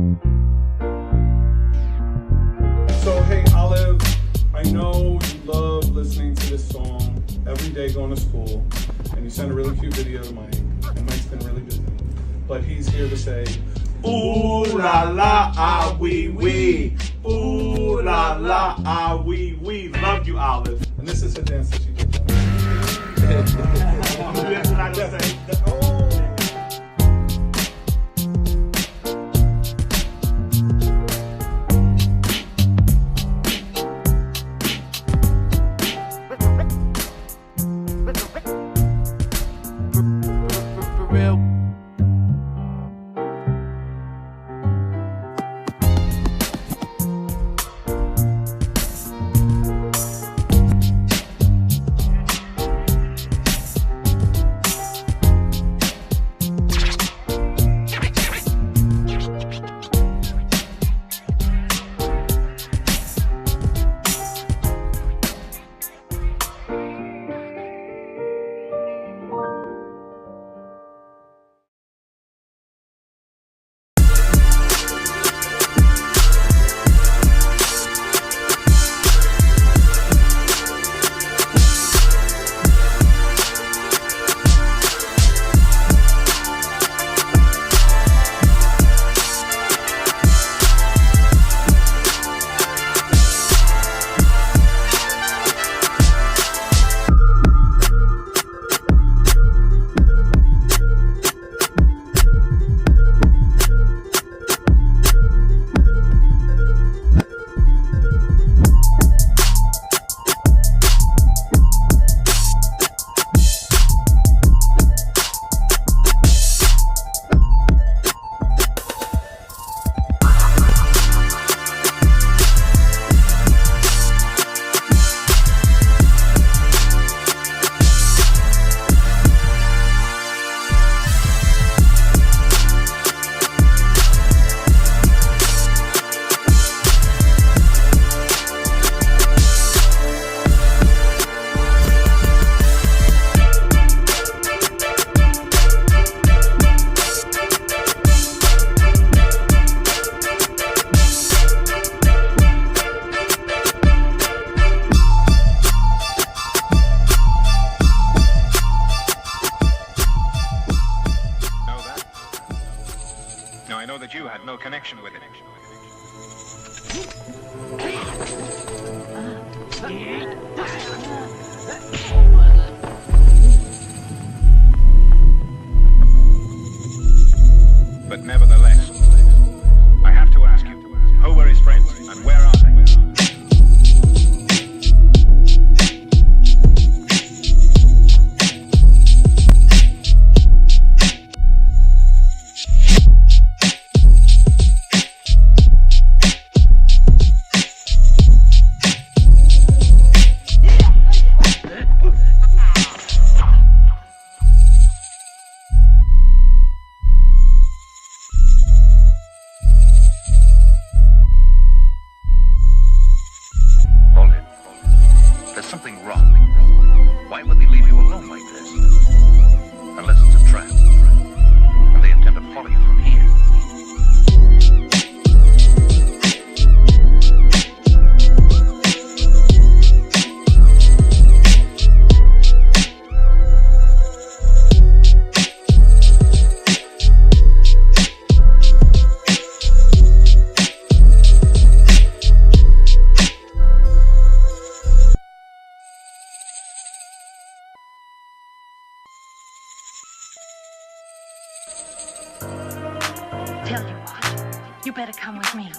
So hey Olive, I know you love listening to this song every day going to school, and you sent a really cute video to Mike, and Mike's been really busy. But he's here to say, ooh la la ah wee wee, ooh la la ah wee wee. Love you, Olive. And this is a dance that she did. I'm gonna do this and I just say, You had no connection with it. But nevertheless, I have to ask you, who were his friends and where are they? Something wrong. Why would they leave you alone like this? Unless it's a trap. And they intend to follow you from here. Tell you what, you better come with me.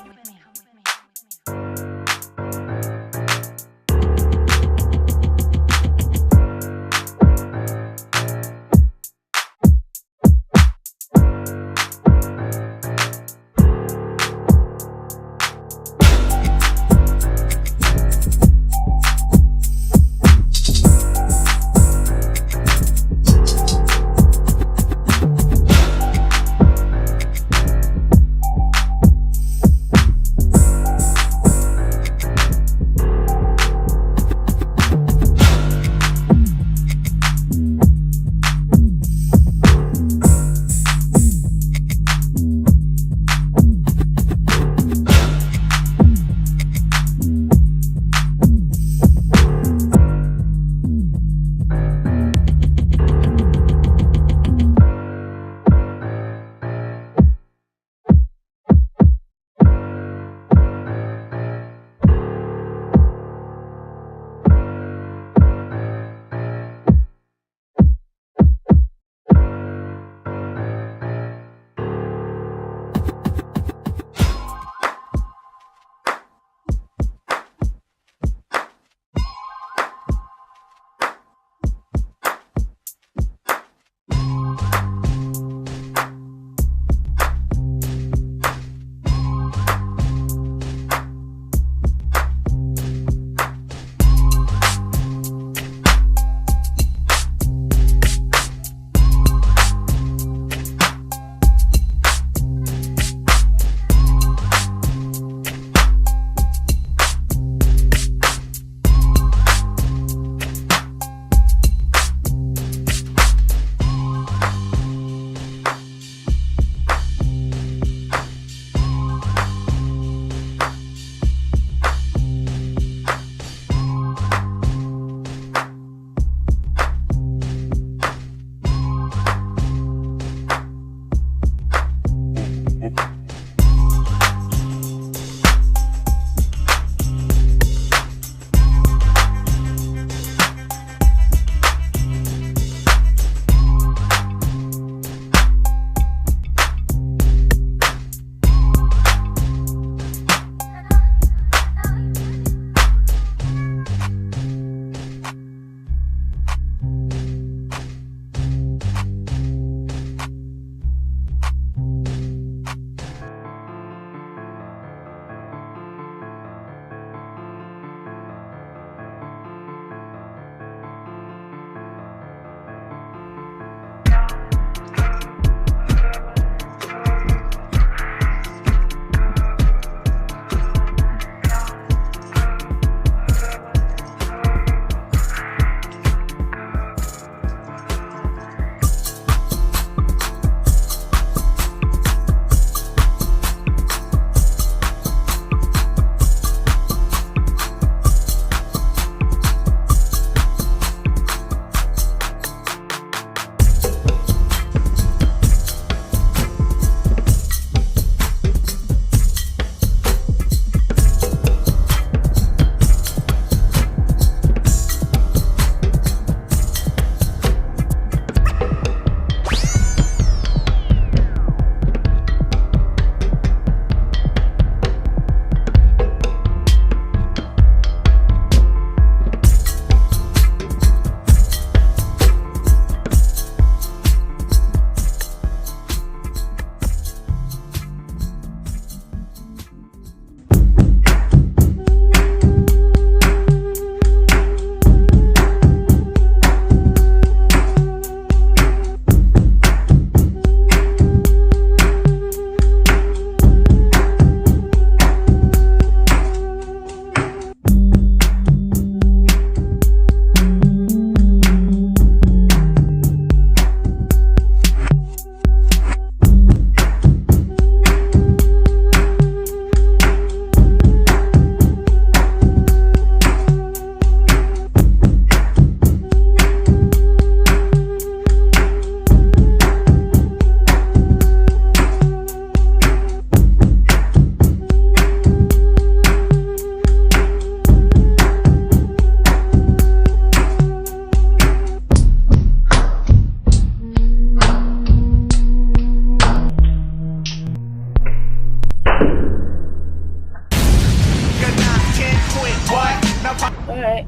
All right.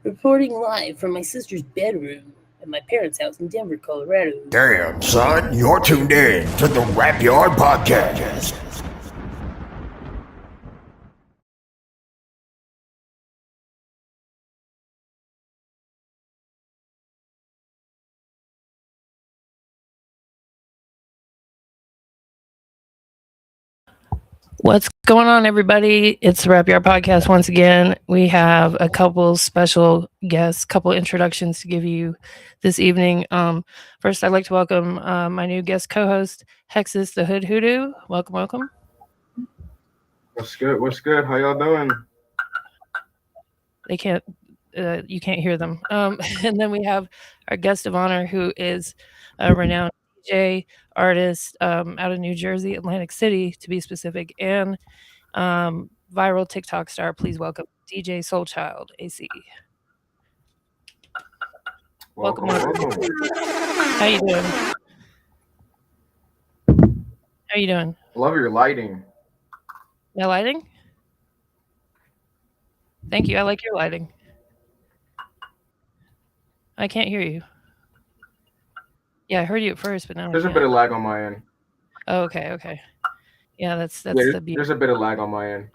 Reporting live from my sister's bedroom at my parents' house in Denver, Colorado. Damn, son, you're tuned in to the Therapyard Podcast. What's going on, everybody? It's the Rap Yard Podcast once again. We have a couple special guests, couple introductions to give you this evening. First, I'd like to welcome my new guest co-host, Hexus the Hood Hoodoo. Welcome. What's good? How y'all doing? They can't, you can't hear them. And then we have our guest of honor, who is a renowned DJ artist out of New Jersey, Atlantic City, to be specific, and viral TikTok star. Please welcome DJ SOULCHILD AC. Welcome. How you doing? Love your lighting. My lighting? Thank you. I like your lighting. I can't hear you. Yeah, I heard you at first, but now There's a bit of lag on my end. Oh, okay. Yeah, that's the beauty. There's a bit of lag on my end.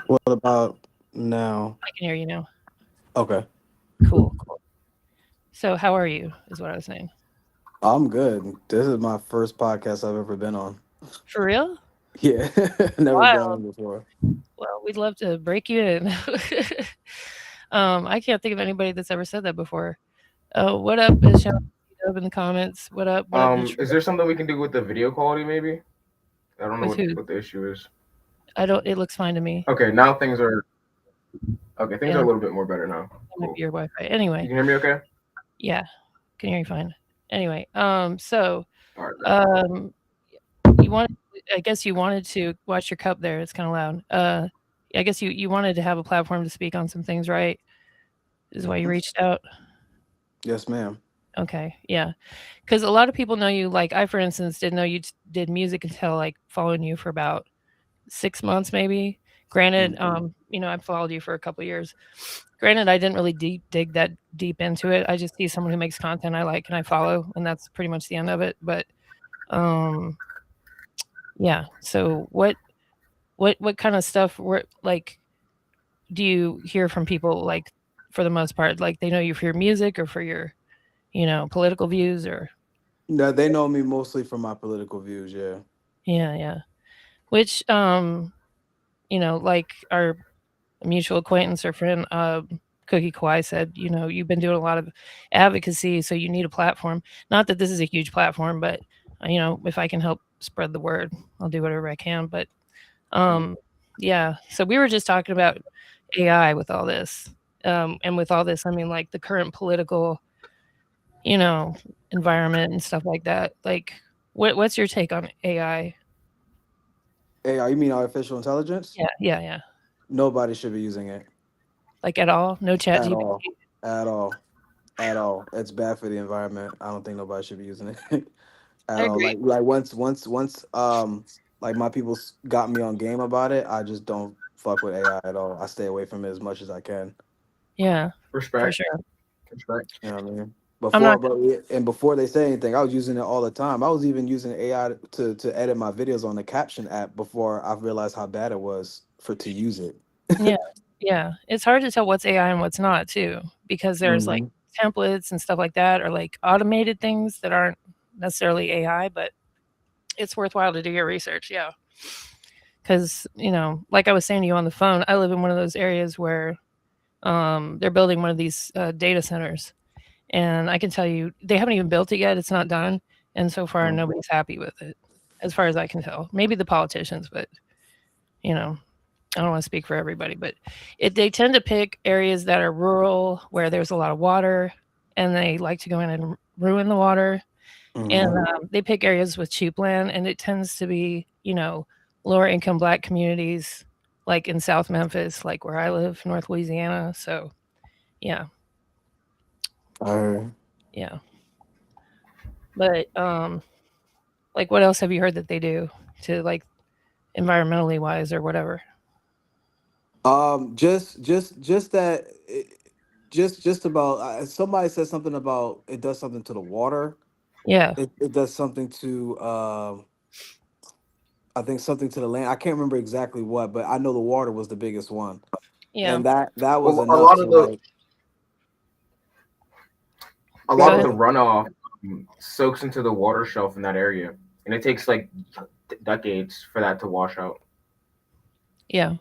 What about now? I can hear you now. Okay. Cool. So how are you, is what I was saying. I'm good. This is my first podcast I've ever been on. For real? Yeah. Never been on before. Well, we'd love to break you in. I can't think of anybody that's ever said that before. What up? Shout out in the comments. What up? Is there something we can do with the video quality, maybe? I don't know what the issue is. It looks fine to me. Okay, now things are a little bit more better now. Cool. Your Wi-Fi. Anyway. You can hear me okay? Yeah. Can hear you fine. Anyway, so I guess you wanted to watch your cup there. It's kind of loud. I guess you wanted to have a platform to speak on some things, right? Is why you reached out? Yes, ma'am. Okay, yeah. Because a lot of people know you. Like, I, for instance, didn't know you did music until, like, following you for about 6 months, maybe. Granted, I've followed you for a couple of years. Granted, I didn't really dig that deep into it. I just see someone who makes content I like and I follow, and that's pretty much the end of it. But, yeah. So what kind of stuff do you hear from people, like, for the most part? Like, they know you for your music or for your, political views, or? No, they know me mostly for my political views. Yeah. Yeah. Which, like our mutual acquaintance or friend, Cookie Kawhi said, you've been doing a lot of advocacy, so you need a platform. Not that this is a huge platform, but, if I can help spread the word, I'll do whatever I can. But, yeah. So we were just talking about AI with all this. And with all this, I mean, like, the current political, environment and stuff like that. Like, what's your take on AI? AI, you mean artificial intelligence? Yeah. Nobody should be using it. Like, at all? No chat GPT? At all. It's bad for the environment. I don't think nobody should be using it at all. Like once like my people got me on game about it, I just don't fuck with AI at all. I stay away from it as much as I can. Yeah. Respect. For sure. Respect. You know what I mean? Before they say anything, I was using it all the time. I was even using AI to edit my videos on the caption app before I realized how bad it was to use it. Yeah. It's hard to tell what's AI and what's not, too, because there's like templates and stuff like that, or like automated things that aren't necessarily AI, but it's worthwhile to do your research. Yeah. Because, like I was saying to you on the phone, I live in one of those areas where they're building one of these data centers. And I can tell you, they haven't even built it yet. It's not done. And so far, nobody's happy with it, as far as I can tell. Maybe the politicians, but, I don't want to speak for everybody. But they tend to pick areas that are rural, where there's a lot of water, and they like to go in and ruin the water. And they pick areas with cheap land, and it tends to be, lower income Black communities, like in South Memphis, like where I live, North Louisiana. So, yeah. Yeah. But Like, what else have you heard that they do to like environmentally wise or whatever? Just that. Just about somebody said something about it does something to the water. Yeah. It does something to I think something to the land. I can't remember exactly what, but I know the water was the biggest one, Yeah. and that was Well, enough to like. A Go lot of ahead. the runoff soaks into the water shelf in that area, and it takes like decades for that to wash out. Yeah.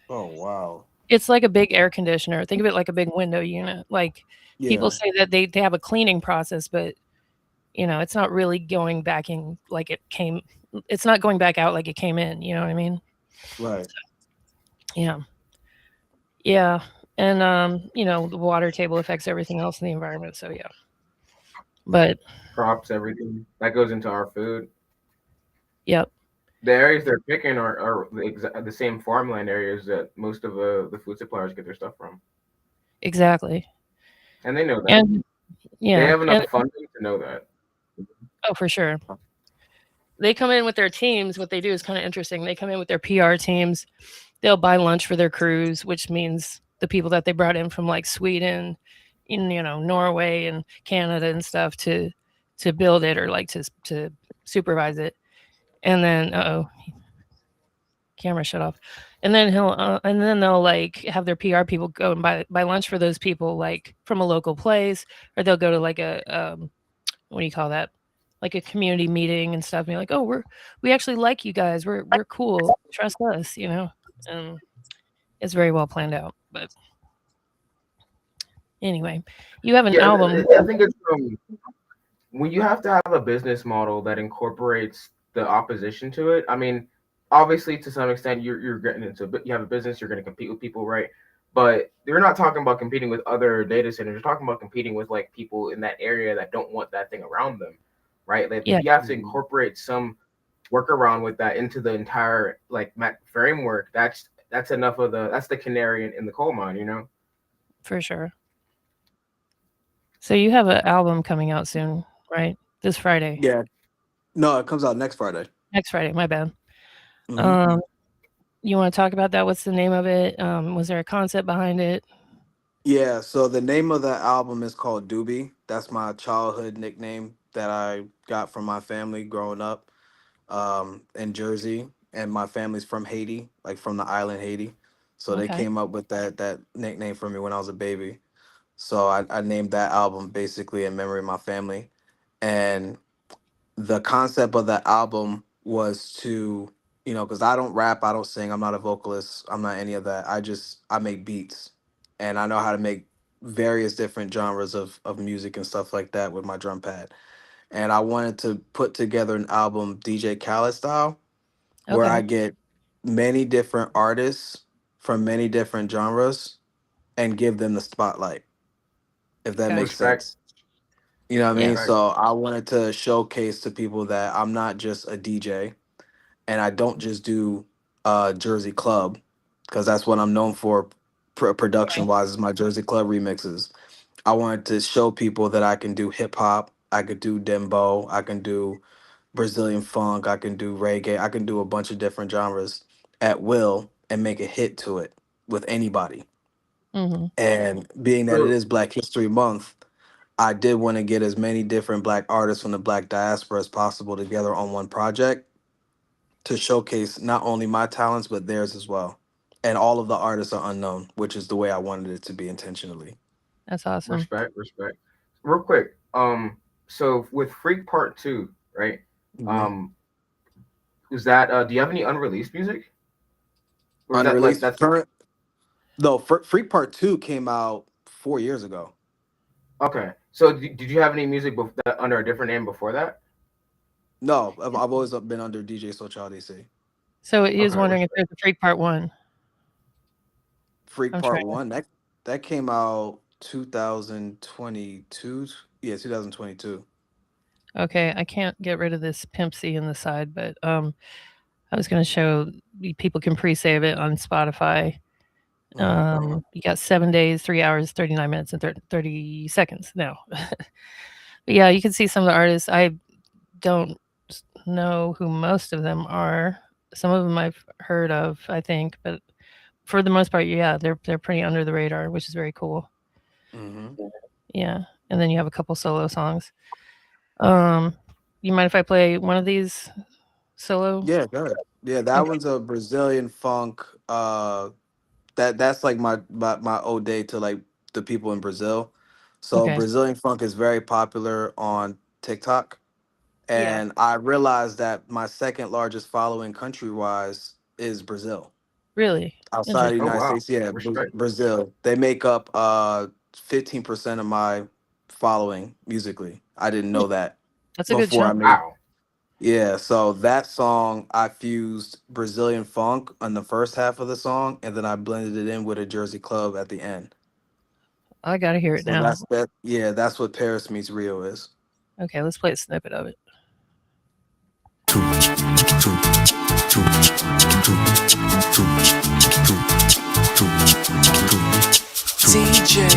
Oh wow. It's like a big air conditioner. Think of it like a big window unit. Like people Yeah. say that they have a cleaning process, but it's not really going back in like it came. It's not going back out like it came in. You know what I mean? Right. Yeah. Yeah. And the water table affects everything else in the environment. So yeah. But Crops, everything that goes into our food. yep. The areas they're picking are the same farmland areas that most of the food suppliers get their stuff from, Exactly. and they know that. And They yeah. have enough And, funding to know that. oh, for sure. They come in with their teams. What they do is kind of interesting. They come in with their PR teams. They'll buy lunch for their crews, which means the people that they brought in from like Sweden, Norway and Canada and stuff to build it or like to supervise it. And then camera shut off. And then they'll like have their PR people go and buy lunch for those people like from a local place, or they'll go to like a what do you call that? Like a community meeting and stuff. And be like, oh, we actually like you guys. We're cool. Trust us, And it's very well planned out. But anyway, you have an album. I think it's when you have to have a business model that incorporates the opposition to it. I mean, obviously, to some extent, you're getting into you have a business, you're going to compete with people, right? But you're not talking about competing with other data centers. You're talking about competing with like people in that area that don't want that thing around them, right? Like Yeah. you have to incorporate some workaround with that into the entire like framework. That's enough of that's the canary in the coal mine, For sure. So you have an album coming out soon, right? This Friday. Yeah. No, it comes out next Friday. Next Friday. My bad. Mhm. You want to talk about that? What's the name of it? Was there a concept behind it? Yeah, so the name of the album is called Doobie. That's my childhood nickname that I got from my family growing up in Jersey. And my family's from Haiti, like from the island Haiti. So they Okay. came up with that nickname for me when I was a baby. So I named that album basically in memory of my family. And the concept of that album was to, because I don't rap, I don't sing, I'm not a vocalist, I'm not any of that. I make beats, and I know how to make various different genres of music and stuff like that with my drum pad. And I wanted to put together an album DJ Khaled style, where I Okay. get many different artists from many different genres and give them the spotlight, if that Okay. makes Respect. sense. You know what I Yeah. mean? So I wanted to showcase to people that I'm not just a DJ, and I don't just do Jersey Club, because that's what I'm known for production Right. wise is my Jersey Club remixes. I wanted to show people that I can do hip hop, I could do dembo, I can do Brazilian funk, I can do reggae, I can do a bunch of different genres at will and make a hit to it with anybody. Mm-hmm. And being that it So is Black History Month, I did want to get as many different Black artists from the Black diaspora as possible together on one project to showcase not only my talents but theirs as well. And all of the artists are unknown, which is the way I wanted it to be intentionally. That's awesome. respect. Real quick, so with Freak Part 2, right? Mhm. Is that do you have any unreleased music? Or is that like Unreleased that's current. No, Freak Part 2 came out 4 years ago. okay? So did you have any music that under a different name before that? No, I've always been under DJ SOULCHILD AC. So he was Okay, wondering if there's a Freak Part 1. Freak I'm Part trying. 1, that came out 2022. Yeah, 2022. Okay, I can't get rid of this Pimp C in the side, but I was going to show people can pre-save it on Spotify. You got 7 days, 3 hours, 39 minutes, and 30 seconds now. But yeah, you can see some of the artists. I don't know who most of them are. Some of them I've heard of, I think, but for the most part, yeah, they're pretty under the radar, which is very cool. Yeah, and then you have a couple solo songs. You mind if I play one of these solo? Yeah, go ahead. Yeah, that Okay. one's a Brazilian funk. That's like my ode to like the people in Brazil. So Okay. Brazilian funk is very popular on TikTok, Yeah. and I realized that my second largest following country wise is Brazil. Really Outside of the interesting. Oh United wow, States, yeah, respect. Brazil. They make up 15% of my following musically. I didn't Hmm, know that that's a good before I chunk. made. Wow. Yeah, so that song I fused Brazilian funk on the first half of the song, and then I blended it in with a Jersey club at the end. I gotta hear it So now. that's that. Yeah, that's what Paris meets Rio is. Okay, let's play a snippet of it. DJ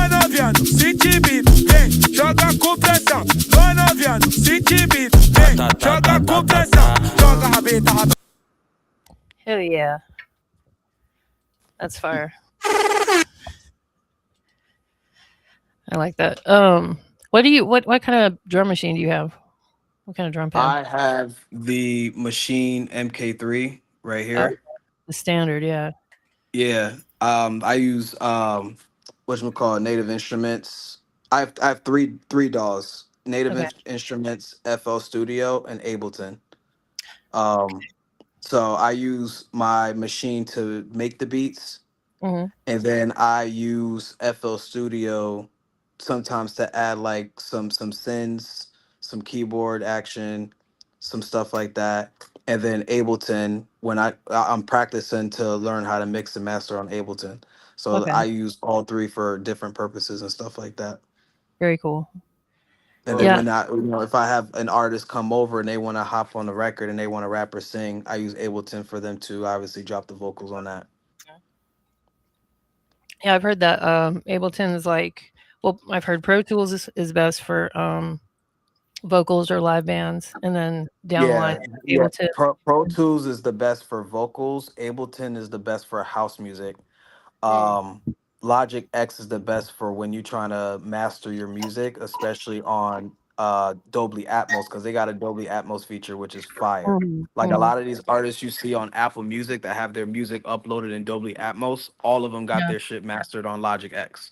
Noviano, sente beat, vem, joga com pressão. Vai noviano, sente beat, vem, joga com pressão. Joga rabeta, rabeta. Hell yeah, that's fire. I like that. What kind of drum machine do you have? What kind of drum pad? I have the Machine MK3 right here. The standard, yeah. Yeah. I use whatchamacallit, Native Instruments. I have three DAWs. Native Okay. Instruments, FL Studio, and Ableton. So I use my machine to make the beats, Mhm. and then I use FL Studio sometimes to add like some synths, some keyboard action, some stuff like that. And then Ableton when I'm practicing to learn how to mix and master on Ableton. So Okay. I use all three for different purposes and stuff like that. Very cool. And then Yeah. when if I have an artist come over and they want to hop on the record and they want to rap or sing, I use Ableton for them to obviously drop the vocals on that. Yeah, I've heard that Ableton is like, well, I've heard Pro Tools is best for vocals or live bands, and then down the line, Yeah. Ableton. Pro Tools is the best for vocals. Ableton is the best for house music. Mm. Logic X is the best for when you're trying to master your music, especially on Dolby Atmos, because they got a Dolby Atmos feature which is fire. Like a Mhm. lot of these artists you see on Apple Music that have their music uploaded in Dolby Atmos, all of them got Yeah. their shit mastered on Logic X.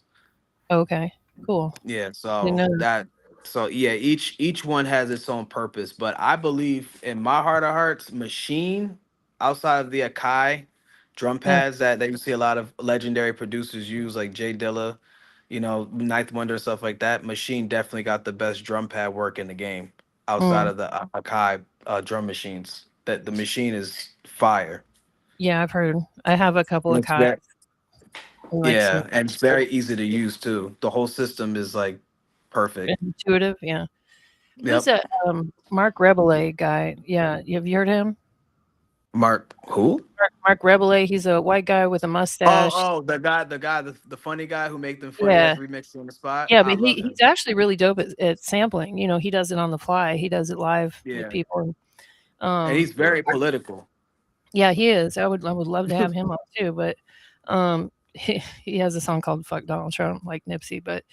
Okay. Cool. Yeah, Didn't know that. so yeah, each one has its own purpose, but I believe in my heart of hearts, Machine, outside of the Akai drum Mm. pads that you see a lot of legendary producers use, like Jay Dilla, Ninth Wonder, stuff like that. Machine definitely got the best drum pad work in the game outside Mm. of the Akai drum machines. That the machine is fire. Yeah, I've heard. I have a couple And of it's Kais. ve- Like some yeah, and it's very easy to use too. The whole system is like perfect. intuitive. Yeah. Who's Yep. that? Mark Rebele guy. Yeah, have you heard of him? Mark, who? Mark Rebele. He's a white guy with a mustache. The funny guy who make them funny Yeah. ass remixes on the spot. Yeah, I but love he's him. actually really dope at sampling. He does it on the fly. He does it live with Yeah, people. and he's very political. Yeah, he is. I would love to have him on too, but he has a song called "Fuck Donald Trump" like Nipsey, but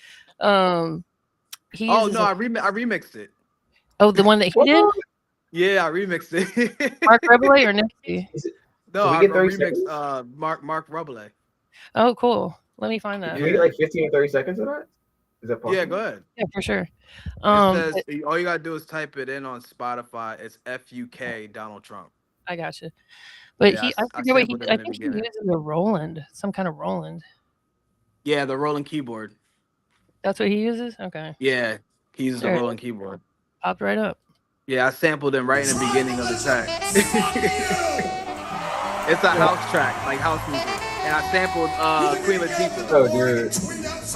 he Oh uses no, I remixed it. the one that he did, Yeah, I remixed it. Mark Rebele or Nipsey. No, Can we I get 30 remixed seconds? Mark Rubble. Oh, cool. Let me find that. Can we get like 15 or 30 seconds of that? Is that possible? Yeah, go ahead. Yeah, for sure. It says all you gotta do is type it in on Spotify. It's FUK Donald Trump. I got you. But Yeah, I I forget what he. sampled it I in the think he beginning. uses a Roland, some kind of Roland. Yeah, the rolling keyboard. That's what he uses? Okay. Yeah, he uses the There it rolling is. keyboard. Popped right up. Yeah, I sampled him right in the beginning of the track. It's a house track, like house music, and I sampled Queen Latifah. Oh, dude.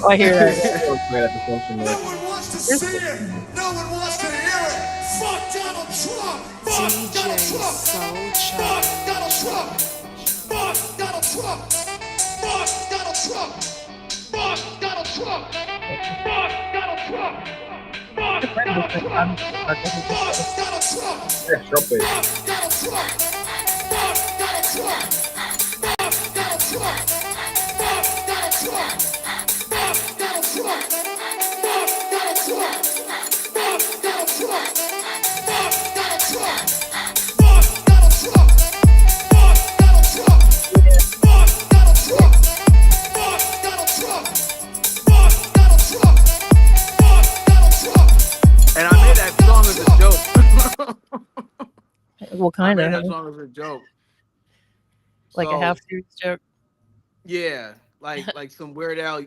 Oh, I hear that. So great at the function there. No one wants to see it. No one wants to hear it. Fuck Donald Trump. Fuck Donald Trump. Fuck Donald Trump. Fuck Donald Trump. Fuck Donald Trump. Fuck Donald Trump. Fuck Donald Trump. Fuck Donald Trump. Fuck Donald Trump. Yeah, trumpet. Fuck Donald Trump. Fuck Donald Trump. Fuck Donald Trump. Fuck Donald Trump. Fuck Donald Trump. Fuck Donald Trump. Fuck Donald Trump. Fuck Donald Trump. Fuck Donald Trump. Fuck Donald Trump. Fuck Donald Trump. Fuck Donald Trump. Fuck Donald Trump. Fuck Donald Trump. And I made that song as a joke. Well, I kind made that of. song as a joke. Like a So, half serious joke. yeah, like some Weird Al.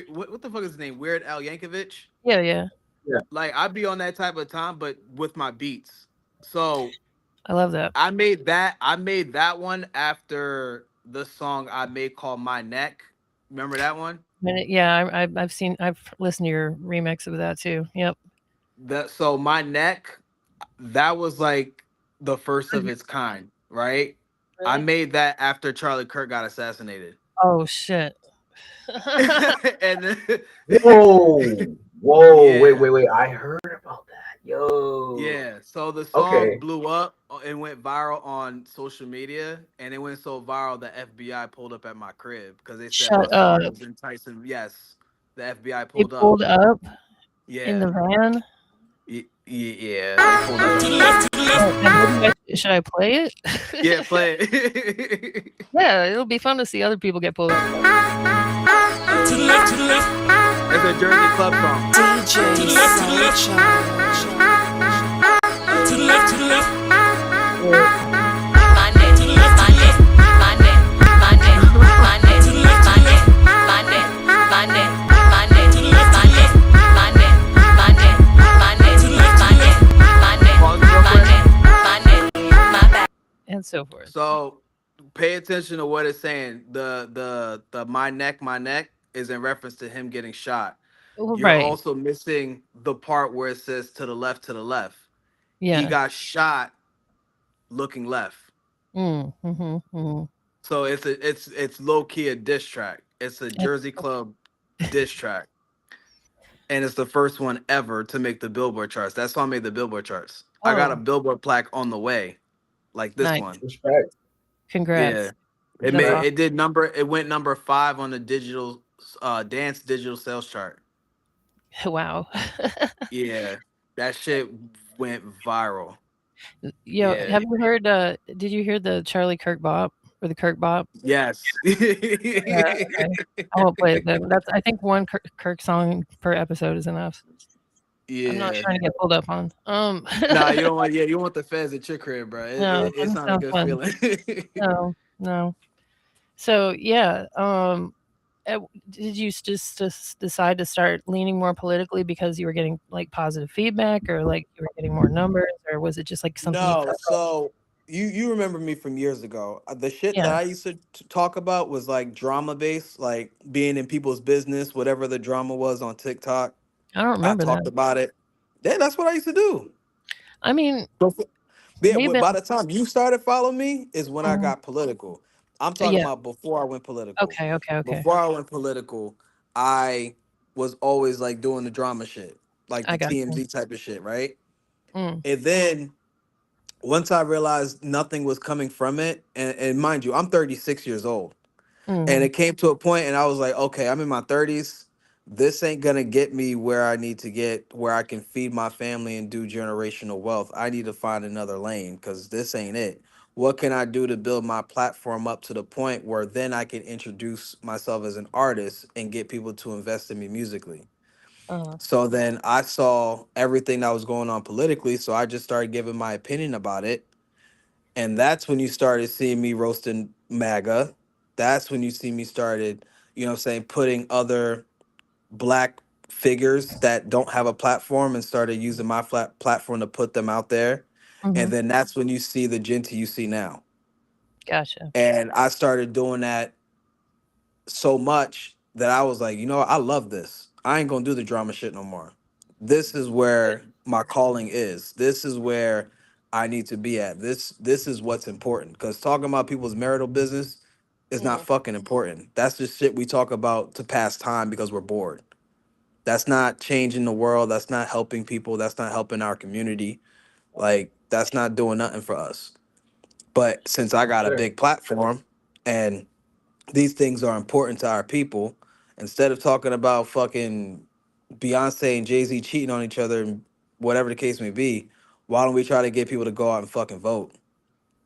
What the fuck is his name? Weird Al Yankovic. Yeah, yeah. Like I'd be on that type of time, but with my beats. So I love that. I made that one after the song I made called My Neck. Remember that one? Yeah, I've listened to your remix of that too. Yep. So My Neck, that was like the first of its kind, right? I Really? made that after Charlie Kirk got assassinated. Oh shit. And then, Whoa. Yeah. Wait. I heard about that. Yo. yeah, so the song Okay. blew up and went viral on social media, and it went so viral the FBI pulled up at my crib because they said Shut my song up. was enticing. Yes, the FBI They pulled up. pulled up Yeah, in the van. yeah, they pulled up. Should I play it? Yeah, play it. Yeah, it'll be fun to see other people get pulled up. To the left, to the left. It's a Jersey club song. DJ SOULCHILD. To the left, to the left. And so forth. So pay attention to what it's saying. The my neck is in reference to him getting shot. You're Right. also missing the part where it says to the left, to the left. Yeah. He got shot looking left. So it's low key a diss track. It's a Jersey Club diss track. And it's the first one ever to make the Billboard charts. That song made the Billboard charts. I got a Billboard plaque on the way. Like this Nice. one. Respect. Congrats. Yeah. Yeah. It went number 5 on the digital dance digital sales chart. Wow. Yeah. That shit went viral. Yo, Yeah. have you heard did you hear the Charlie Kirk bop or the Kirk bop? Yes. Okay. I won't play it then. That's I think one Kirk song per episode is enough. Yeah. I'm not trying to get pulled up on. Nah, you don't want you want the feds at your crib, bro. No, It's not a sounds good fun. feeling. No. So yeah, did you just decide to start leaning more politically because you were getting like positive feedback, or like you were getting more numbers, or was it just like something? No, so you remember me from years ago. The shit that Yeah. I used to talk about was like drama based, like being in people's business, whatever the drama was on TikTok. I don't I remember talked that. about it. Yeah, that's what I used to do. I mean, Yeah, maybe. by the time you started following me is when I got political. I'm talking Yeah. about before I went political. Okay. Before I went political, I was always like doing the drama shit, like I the got you. TMZ type of shit, right? Mm. And then once I realized nothing was coming from it, and mind you, I'm 36 years old. And Mhm. it came to a point and I was like, okay, I'm in my 30s. This ain't gonna get me where I need to get, where I can feed my family and do generational wealth. I need to find another lane because this ain't it. What can I do to build my platform up to the point where then I can introduce myself as an artist and get people to invest in me musically? So then I saw everything that was going on politically, so I just started giving my opinion about it. And that's when you started seeing me roasting MAGA. That's when you see me started, you know what I'm saying, putting other black figures that don't have a platform and started using my platform to put them out there. Hmm. And then that's when you see the Jinty you see now. Gotcha. And I started doing that so much that I was like, you know what? I love this. I ain't gonna do the drama shit no more. This is where my calling is. This is where I need to be at. This is what's important. Because talking about people's marital business is not Hmm. fucking important. That's just shit we talk about to pass time because we're bored. That's not changing the world. That's not helping people. That's not helping our community. Like that's not doing nothing for us. But since I got a Sure. big platform and these things are important to our people, instead of talking about fucking Beyonce and Jay-Z cheating on each other and whatever the case may be, why don't we try to get people to go out and fucking vote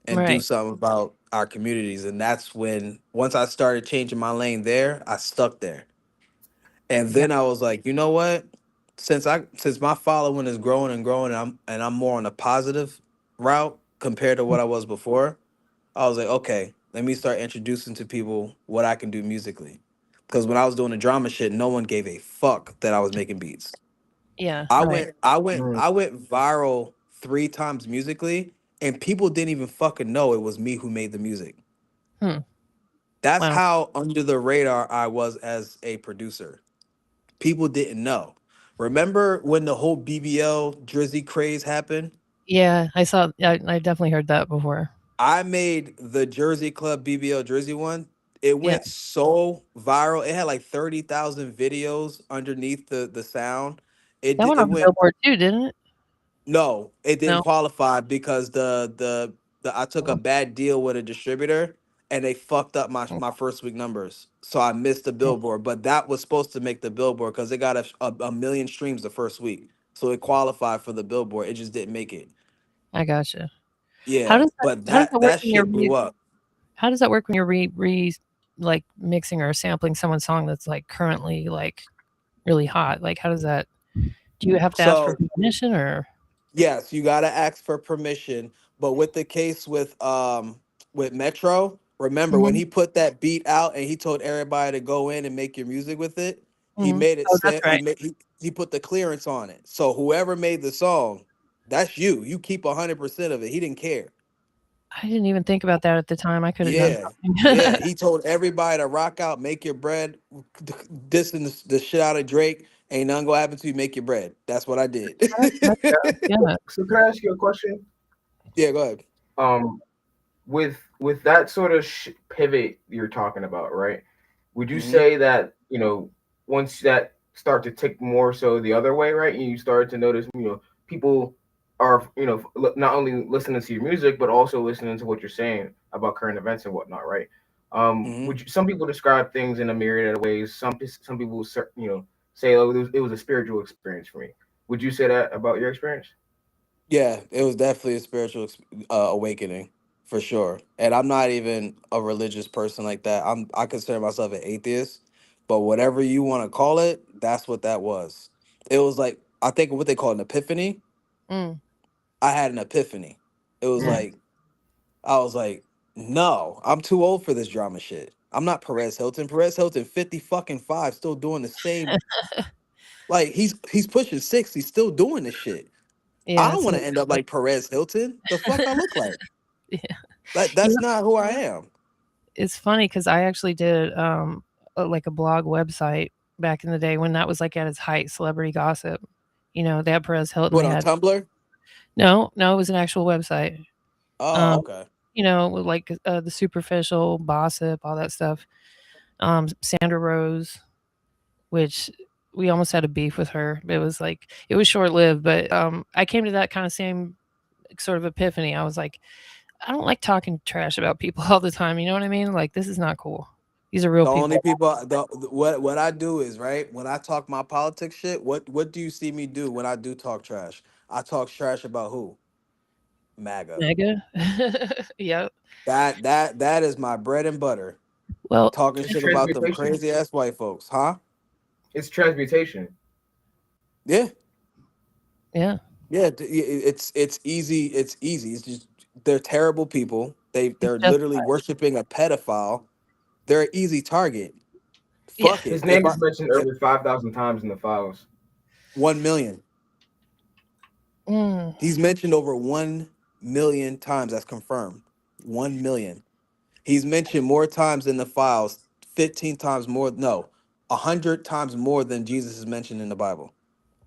and do Right. something about our communities? And that's when once I started changing my lane there, I stuck there. And Got- then I was like, you know what? Since my following is growing and growing, and I'm more on a positive route compared to what I was before. I was like, okay, let me start introducing to people what I can do musically. Because when I was doing the drama shit, no one gave a fuck that I was making beats. Yeah. I Right. went, I went, Mm, I went viral 3 times musically, and people didn't even fucking know it was me who made the music. Hmm. That's Wow. how under the radar I was as a producer. People didn't know. Remember when the whole BBL Drizzy craze happened? Yeah. I saw. I definitely heard that before. I made the Jersey Club BBL Jersey one. It Yeah. went so viral. It had like 30,000 videos underneath the sound. That went It on the went Billboard too, didn't it? no, it didn't No. qualify because the I took a bad deal with a distributor and they fucked up my first week numbers. So I missed the Billboard, but that was supposed to make the Billboard because it got a million streams the first week. So it qualified for the Billboard. It just didn't make it. I gotcha. How Yeah, does that but how does that work that when you're shit blew up. how does that work when you're like mixing or sampling someone's song that's like currently like really hot? Like how does that do you have to ask for So permission or yes, you gotta ask for permission. But with the case with Metro, remember when Mhm. he put that beat out and he told everybody to go in and make your music with it, he Mhm. made it Oh, that's set right. he put the clearance on it. So whoever made the song, that's you. You keep 100% of it. He didn't care. I didn't even think about that at the time. I could have done Yeah. Yeah. something. He told everybody to rock out, make your bread, dissing the shit out of Drake. Ain't nothing gonna happen to you, make your bread. That's what I did. That's Metro. Yeah. so can I ask you a question? Yeah, go ahead. Um, with that sort of pivot you're talking about, right? Would you Hmm. say that once that start to tick more so the other way, right? And you start to notice, people are not only listening to your music but also listening to what you're saying about current events and whatnot, right? Hmm. Some people describe things in a myriad of ways. Some people say, oh, it was a spiritual experience for me. Would you say that about your experience? Yeah, it was definitely a spiritual awakening for sure. And I'm not even a religious person like that. I consider myself an atheist, but whatever you want to call it, that's what that was. It was like I think what they call an epiphany. Mm, I had an epiphany. It was Mm. like I was like, no, I'm too old for this drama shit. I'm not Perez Hilton. Perez Hilton, 50 fucking five, still doing the same. Like he's pushing 60, still doing this shit. I yeah, don't it's want to end up amazing. like Perez Hilton. The fuck I look like. Yeah. You That's know, not who I am. it's funny because I actually did like a blog website back in the day when that was like at its height, celebrity gossip. They had Perez Hilton. What They on had Tumblr? no, it was an actual website. Oh, Um, okay. with like the superficial gossip, all that stuff. Sandra Rose, which we almost had a beef with her. It was like it was short lived, but I came to that kind of same sort of epiphany. I was like, I don't like talking trash about people all the time. You know what I mean? Like this is not cool. These are real The only people. people what I do is right when I talk my politics shit. What do you see me do when I do talk trash? I talk trash about who? MAGA. Mega. Yep. That is my bread and butter. Well, Talking It's shit about them transmutation. crazy ass white folks, huh? It's transmutation. Yeah, yeah. yeah. It's easy. It's easy. It's just they're terrible people. It's They're just literally worshiping a pedophile. They're an easy target. Fuck it. His name If is mentioned over 5,000 times in the files. 1 million. Mm. He's mentioned over 1 million times. That's confirmed. 1 million. He's mentioned more times in the files. 15 times more. No, 100 times more than Jesus is mentioned in the Bible.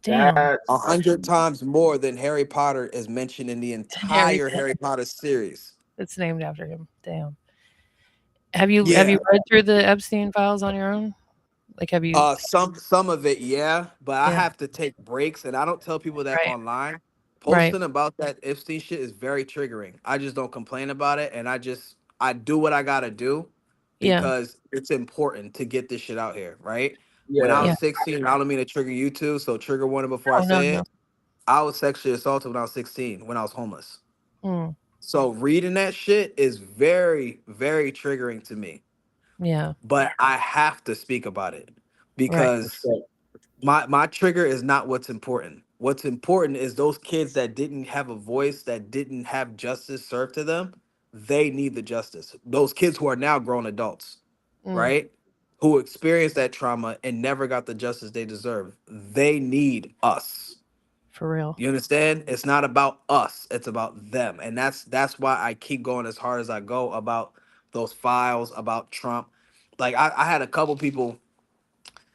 Damn. That's 100 times more than Harry Potter is mentioned in the entire Harry Potter series. It's named after him. Damn. Have you Yeah. read through the Epstein files on your own? Like, have you? Some of it, yeah, but I Yeah. have to take breaks, and I don't tell people that Right. online. Right. Posting about that Epstein shit is very triggering. I just don't complain about it, and I do what I gotta do Yeah. because it's important to get this shit out here, right? When I yeah. was Yeah. 16, I don't mean to trigger you too, so trigger warning before I Oh no say no. it. I was sexually assaulted when I was 16, when I was homeless. Mm. So reading that shit is very, very triggering to me. Yeah. But I have to speak about it Right. because my trigger is not what's important. What's important is those kids that didn't have a voice, that didn't have justice served to them. They need the justice. Those kids who are now grown adults, Mm. right? Who experienced that trauma and never got the justice they deserve. They need us. For real. You understand? It's not about us. It's about them. And that's why I keep going as hard as I go about those files, about Trump. Like I had a couple people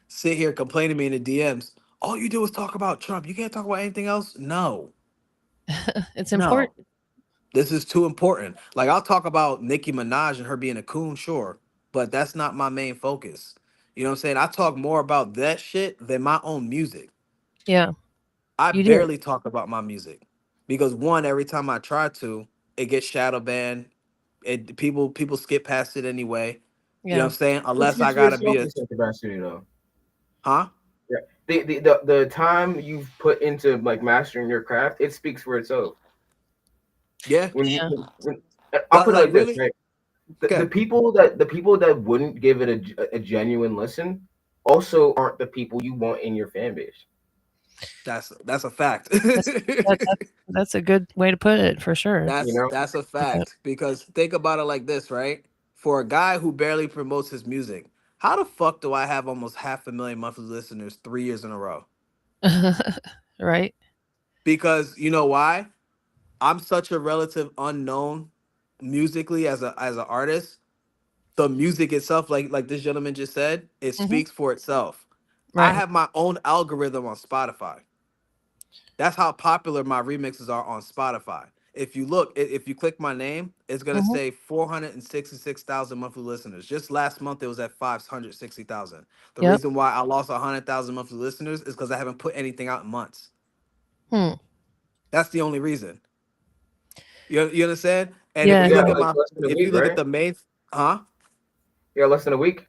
sit here complaining to me in the DMs. All you do is talk about Trump. You can't talk about anything else. No, It's no. important. This is too important. Like I'll talk about Nicki Minaj and her being a coon, sure, but that's not my main focus. You know what I'm saying? I talk more about that shit than my own music. Yeah. I You do. barely talk about my music because one, every time I try to, it gets shadow banned. It people skip past it anyway. You know Yeah. what I'm saying? It Unless I speaks for gotta be itself a in some capacity, though. huh? Yeah. The time you've put into like mastering your craft, it speaks for itself. Yeah. When Yeah. I'll put it Like like this, really? right? The Okay. people that wouldn't give it a genuine listen also aren't the people you want in your fan base. That's a fact. That's a good way to put it for sure. You know? That's a Yeah. fact because think about it like this, right? For a guy who barely promotes his music, how the fuck do I have almost 500,000 monthly listeners 3 years in a row? Right. Because you know why? I'm such a relative unknown musically as an artist. The music itself, like this gentleman just said, it Hmm. speaks for itself. I Right. have my own algorithm on Spotify. That's how popular my remixes are on Spotify. If you look, if you click my name, it's gonna Hmm. say 466,000 monthly listeners. Just last month, it was at 560,000. The Yep. reason why I lost 100,000 monthly listeners is because I haven't put anything out in months. Hmm. That's the only reason. You understand? And if Yeah. you Yeah, look Yeah. at like my, less than a if you week, look at right? the main, huh? Yeah, less than a week.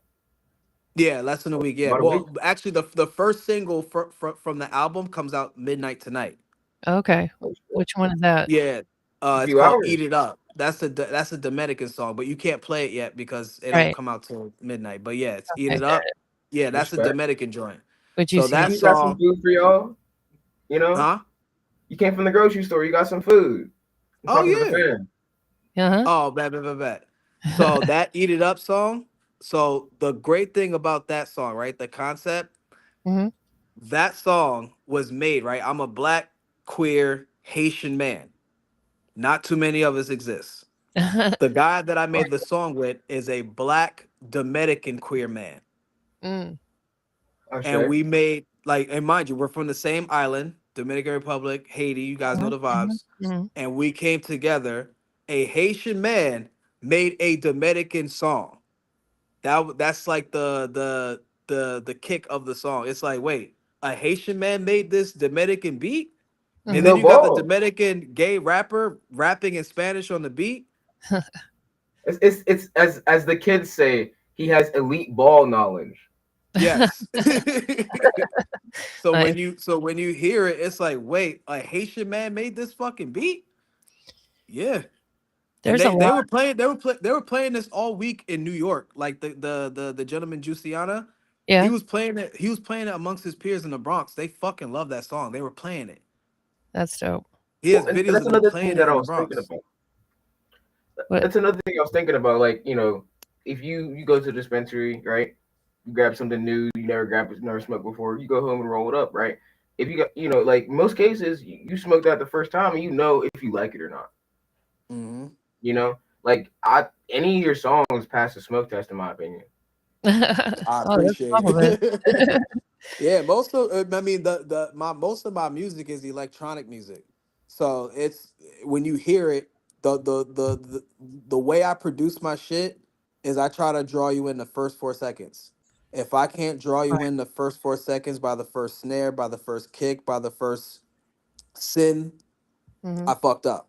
Yeah, less than a week. Yeah. About a week. Well, actually, the first single from the album comes out midnight tonight. Okay. Which one is that? Yeah, A it's few called "Eat hours. It Up." That's a Dominican song, but you can't play it yet because it don't Right. come out till midnight. But yeah, it's "Eat Okay. It Up." Yeah, that's a Respect. Dominican joint. Would you So see? that You got some song, food for y'all. You know, huh? you came from the grocery store. You got some food. I'm Oh talking to the yeah. fan. Uh Oh, bad. So that "Eat It Up" song. So the great thing about that song, right? The concept. huh. That song was made, right? I'm a black, queer, Haitian man. Not too many of us exist. Hmm. The guy that I made the song with is a black Dominican queer man. Mm. I And say. we made like, and mind you, we're from the same island, Dominican Republic, Haiti. You guys know Mhm, the mhm, vibes. mhm. And we came together. A Haitian man made a Dominican song. That's like the kick of the song. It's like, wait, a Haitian man made this Dominican beat, and then Mhm. No you got the ball. Dominican gay rapper rapping in Spanish on the beat. It's as the kids say, he has elite ball knowledge. Yes. Nice. So when you hear it, it's like, wait, a Haitian man made this fucking beat? Yeah. And There's a lot. they were playing this all week in New York. Like the gentleman Juiciana, Yeah. he was playing it amongst his peers in the Bronx. They fucking love that song. They were playing it. That's dope. He Well, has and videos that's of them another thing playing that it I in the was thinking Bronx. about. What? That's another thing I was thinking about. Like, if you go to the dispensary, right, You grab something new you never smoked before. You go home and roll it up, right? If you got, like most cases, you smoke that the first time, and you know if you like it or not. Mm-hmm. Like any of your songs pass the smoke test, in my opinion. I Oh, that's appreciate compliment. it. Yeah, most of I mean most of my music is electronic music. So it's when you hear it, the way I produce my shit is I try to draw you in the first 4 seconds. If I can't draw you Right. in the first 4 seconds by the first snare, by the first kick, by the first sin, Hmm. I fucked up.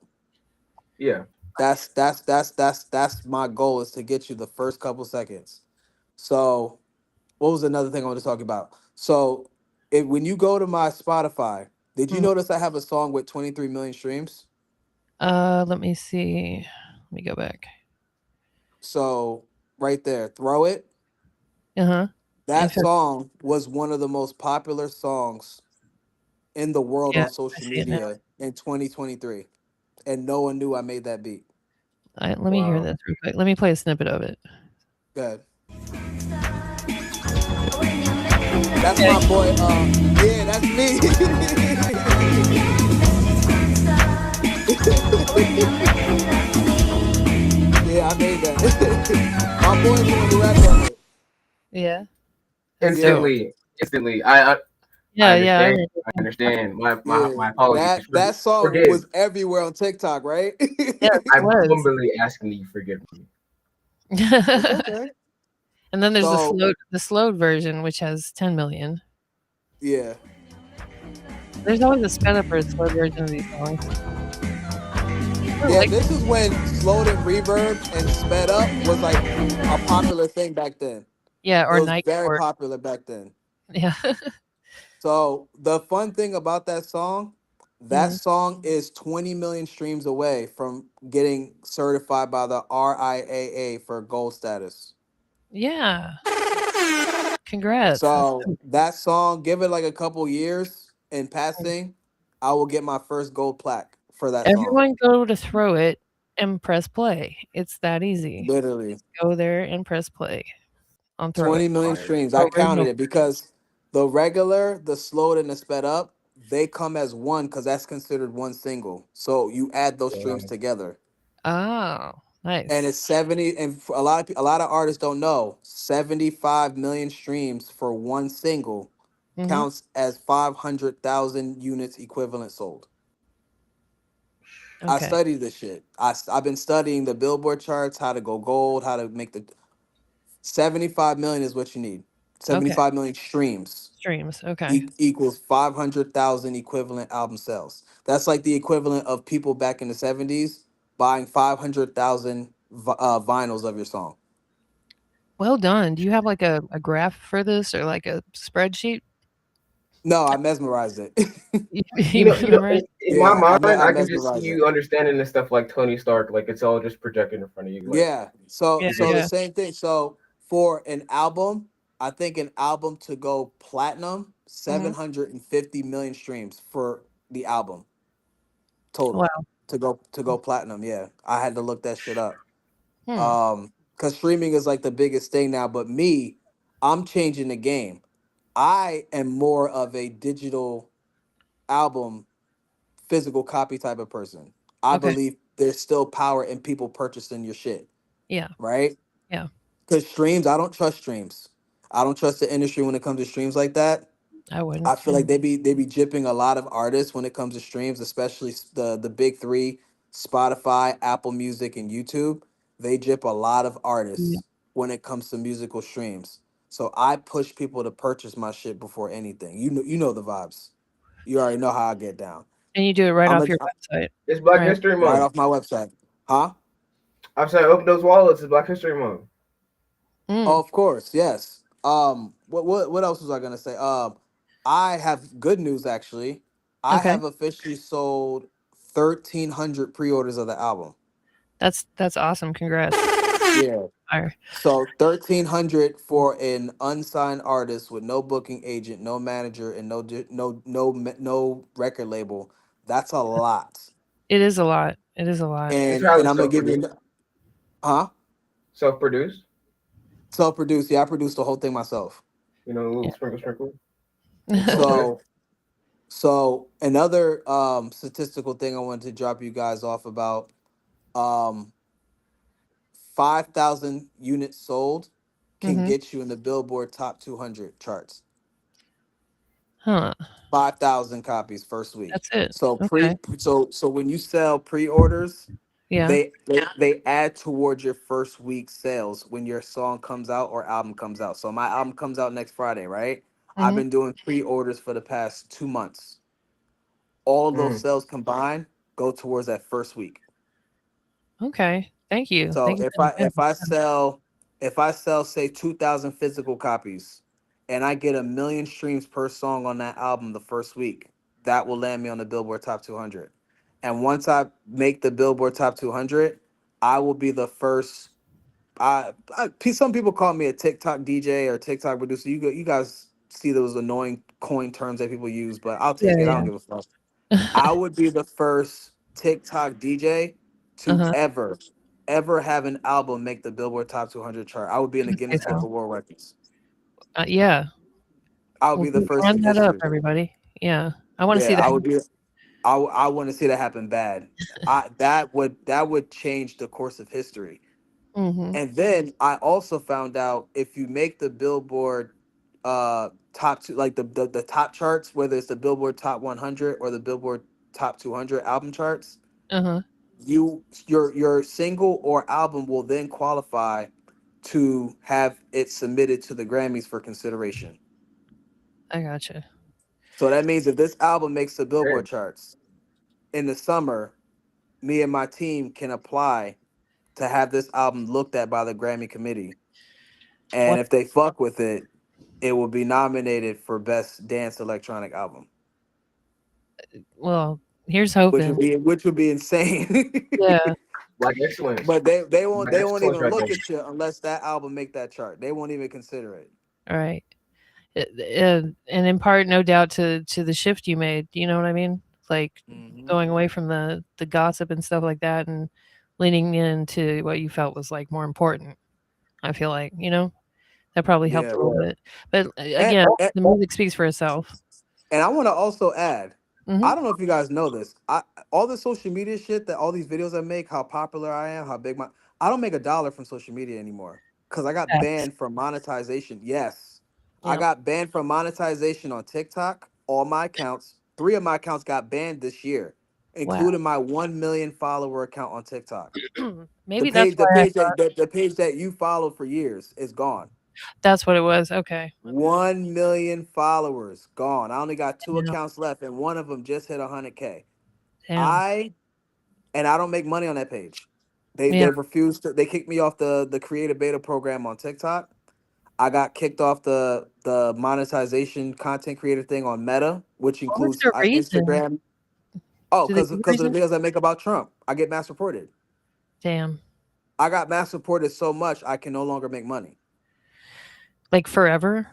Yeah. That's my goal is to get you the first couple seconds. So what was another thing I want to talk about? So, when you go to my Spotify, did you Hmm. notice I have a song with 23 million streams? Let me see. Let me go back. So, right there, throw it. Uh-huh. That song was one of the most popular songs in the world Yeah, on I social see it now. media in 2023, and no one knew I made that beat. Let me hear Wow. this real quick. Let me play a snippet of it. Good. That's my boy. Yeah, that's me. Yeah, I made that. My boy doing the rap on it. Yeah, that's dope. Instantly. I Yeah, yeah, I understand. heard I understand. Yeah, My apologies. that song Forgive. was everywhere on TikTok, right? Yes, it I'm was. humbly asking that you forgive me. It's okay. And then there's So the slowed version, which has 10 million. yeah, There's always a sped up or a slowed version of these songs. I yeah. like This is when slowed and reverbed and sped up was like a popular thing back then. yeah, It or was night very court. popular back then. Yeah. So the fun thing about that Mhm. song is 20 million streams away from getting certified by the RIAA for gold status. Yeah. Congrats. That's So dope. that song, give it like a couple years in passing, I will get my first gold plaque for that song. Everyone go to throw it and press play. It's that easy. Literally. Go there and press play on throw it. 20 million Fire. streams. I counted Original. it because the regular, the slowed, and the sped up, they come as one because that's considered one single. So you add those streams together. Oh, And nice. it's 70, and for a lot of artists don't know 75 million streams for one single Mhm. counts as 500,000 units equivalent sold. I Okay. studied this shit. I've been studying the Billboard charts, how to go gold, how to make the 75 million is what you need. Okay. 75 million streams Streams. Okay. equals 500,000 equivalent album sales. That's like the equivalent of people back in the 70s buying 500,000 vinyls of your song. Well done. Do you have like a graph for this or like a spreadsheet? No, I mesmerized it. You remember it? In my Yeah, mind, I I can just see mesmerized it. you understanding this stuff like Tony Stark, like it's all just projected in front of you. Like, Yeah. So Yeah, so the yeah. same thing. So for an album, I think an album to go platinum, Mhm. 750 million streams for the album total Wow. to go platinum. Yeah. I had to look that shit up. Hmm. Cuz streaming is like the biggest thing now, but me, I'm changing the game. I am more of a digital album physical copy type of person. I Okay. believe there's still power in people purchasing your shit, Yeah. right? Yeah. Because streams, I don't trust streams. I don't trust the industry when it comes to streams like that. I wouldn't. I feel Yeah. like they be gypping a lot of artists when it comes to streams, especially the big three, Spotify, Apple Music, and YouTube. They gyp a lot of Yeah. artists when it comes to musical streams. So I push people to purchase my shit before anything. You know the vibes. You already know how I get down. And you do it right I'm off a, your website, it's Black right? History right Month. off my website, huh? I'm saying, open those wallets. It's Black History Month. Mm. Oh, of course, yes. What else was I gonna say? I have good news actually. I Okay. have officially sold 1,300 pre-orders of the album. That's awesome. Congrats. Yeah. Fire. So 1,300 for an unsigned artist with no booking agent, no manager, and no record label. That's a lot. It is a lot. It is a lot. It's And probably I'm gonna give you, self-produced. huh? Self-produced. Self-produced. Yeah, I produced the whole thing myself. You know, a little Yeah. sprinkle. So, so another statistical thing I wanted to drop you guys off about. Um, 5,000 units sold can Mm-hmm. get you in the Billboard Top 200 charts. Huh. 5,000 copies first week. That's it. So Okay. so when you sell pre-orders, Yeah. they add towards your first week sales when your song comes out or album comes out. So my album comes out next Friday, right? I've Mm-hmm. been doing pre-orders for the past 2 months. All of those Mm. sales combined go towards that first week. Okay. Thank you. So Thank you. if I sell say 2,000 physical copies and I get 1 million streams per song on that album the first week, that will land me on the Billboard Top 200. And once I make the Billboard Top 200, I will be the first. Some people call me a TikTok DJ or TikTok producer. You guys see those annoying coin terms that people use, but I'll take it. I don't Yeah. give a fuck. I would be the first TikTok DJ to Uh-huh. ever have an album make the Billboard Top 200 chart. I would be in the I'd say Guinness Book so. of World Records. Yeah. I would Well, be the first run in that up, history. everybody. Yeah. I want to see Yeah, that. I would be. I want to see that happen bad. That would change the course of history. Mm-hmm. And then I also found out if you make the Billboard top two, like the top charts, whether it's the Billboard Top 100 or the Billboard Top 200 album charts, Uh-huh. your single or album will then qualify to have it submitted to the Grammys for consideration. I gotcha. So that means if this album makes the Okay. Billboard charts in the summer, me and my team can apply to have this album looked at by the Grammy committee. And What? if they fuck with it, it will be nominated for Best Dance Electronic Album, Well, here's hoping. which would be insane. Yeah. Black excellence. But they won't Black excellence even right look there. at you unless that album make that chart. They won't even consider it. All right. And in part, no doubt to the shift you made. You know what I mean? Like Mm-hmm. going away from the gossip and stuff like that, and leaning into what you felt was like more important. I feel like that probably helped Yeah. a little bit. But And, again, and the music speaks for itself. and I want to also add, Hmm. I don't know if you guys know this. All the social media shit that all these videos I make, how popular I am, how big I don't make $1 from social media anymore because I got Facts. banned from monetization. Yes, I Yeah. got banned from monetization on TikTok. All my accounts, 3 of my accounts got banned this year, Wow. including my 1 million follower account on TikTok. Maybe that's why The page that you followed for years is gone. that's what it was. Okay. 1 million followers gone. I only got 2 Yeah. accounts left, and one of them just hit 100K. Damn. I don't make money on that page. Yeah. They've refused to. They kicked me off the creative beta program on TikTok. I got kicked off the monetization content creator thing on Meta, which What was includes the reason? Instagram. Oh, Do they give a because of reason? the videos I make about Trump, I get mass reported. Damn. I got mass reported so much I can no longer make money. Like forever?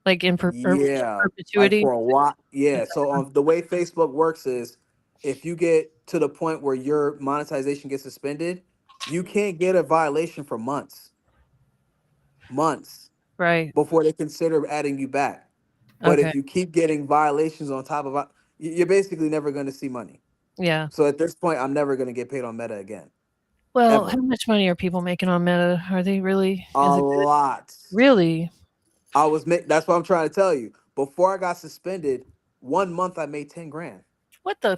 Like in Yeah, like perpetuity? for a while. Yeah. So the way Facebook works is, if you get to the point where your monetization gets suspended, you can't get a violation for months Right. before they consider adding you back. But Okay. if you keep getting violations on top of, you're basically never going to see money. Yeah. So at this point, I'm never going to get paid on Meta again, Well, how ever. much money are people making on Meta? Are they really? A Is it good? lot. Really? That's what I'm trying to tell you. Before I got suspended, 1 month I made 10 grand. What the?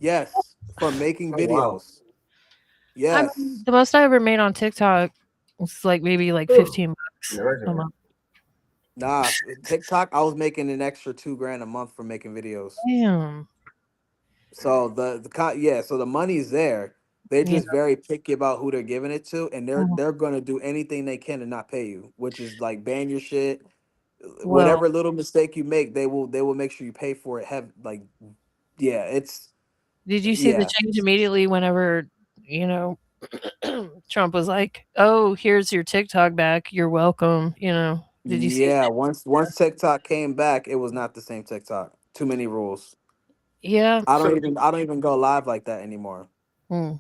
Yes, from making Oh, wow. videos. I Yes. mean, the most I ever made on TikTok was like maybe like $15 a month. Nah, TikTok, I was making an extra 2 grand a month for making videos. Damn. So so the money's there. They're Yeah. just very picky about who they're giving it to, and Mhm. they're gonna do anything they can to not pay you, which is like ban your shit. Well, Whatever little mistake you make, they will make sure you pay for it. It's did you see the yeah. change immediately whenever Trump was like, "Oh, here's your TikTok back. You're welcome." Did you see Yeah, that? once TikTok came back, it was not the same TikTok. Too many rules. Yeah. I So don't even go live like that anymore. Hmm.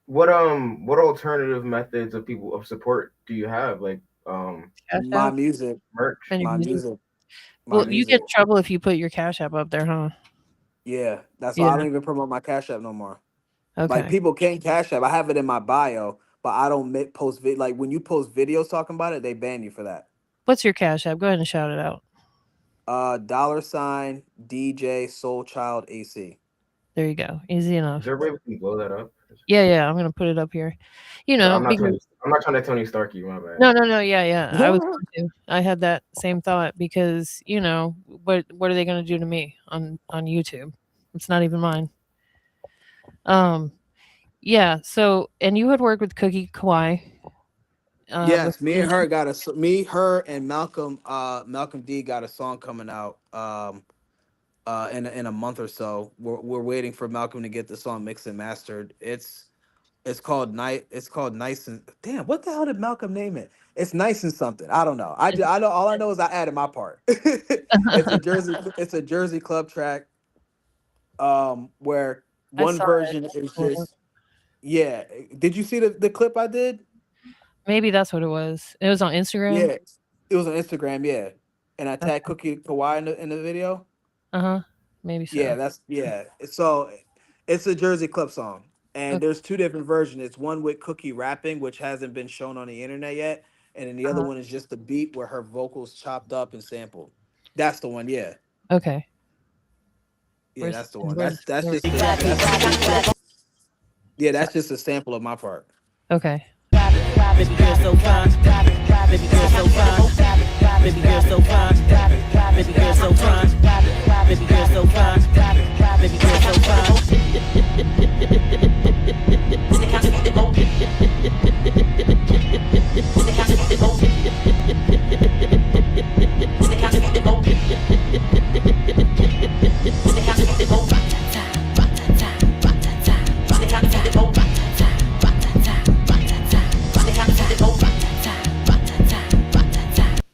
what alternative methods of support do you have? Like Cash My App? music, merch? Any my music? music, my Well, you get music. in trouble if you put your Cash App up there, huh? Yeah, that's why I Yeah. don't even promote my Cash App no more. Like Okay. people can Cash App. I have it in my bio, but I don't post like when you post videos talking about it, they ban you for that. What's your Cash App? Go ahead and shout it out. $ DJ SOULCHILD AC. There you go. Easy Is enough. there a way we can blow that up? Yeah. I'm gonna put it up here. You know, I'm not because trying to Tony Stark you, my bad. no. Yeah. I was going to. I had that same thought because what are they gonna do to me on YouTube? It's not even mine. Um. Yeah. So, and you had worked with Cookie Kawaii. Yes, me and her got me, her, and Malcolm. Malcolm D got a song coming out. In a month or so. We're waiting for Malcolm to get the song mixed and mastered. It's called Night. It's called Nice and damn. What the hell did Malcolm name it? It's Nice and something. I don't know. I know all I know is I added my part. It's a Jersey. It's a Jersey club track. Where I one saw version it. is just yeah. Did you see the clip I did? Maybe that's what it was. It was on Instagram. Yeah, it was on Instagram. Yeah, and I tagged Cookie Kawhi in the video. Uh-huh. Maybe Yeah, so. yeah. So it's a Jersey Club song, and Okay. there's two different versions. It's one with Cookie rapping, which hasn't been shown on the internet yet, and then the other Uh-huh. one is just the beat where her vocals chopped up and sampled. That's the one. Yeah, Okay. yeah, that's the one. Where's That's where- just the, yeah, that's just a sample of my part. Okay. Baby girl so fine. Baby girl so fine. Baby girl so fine. Baby girl so fine. Baby girl so fine. Baby girl so fine.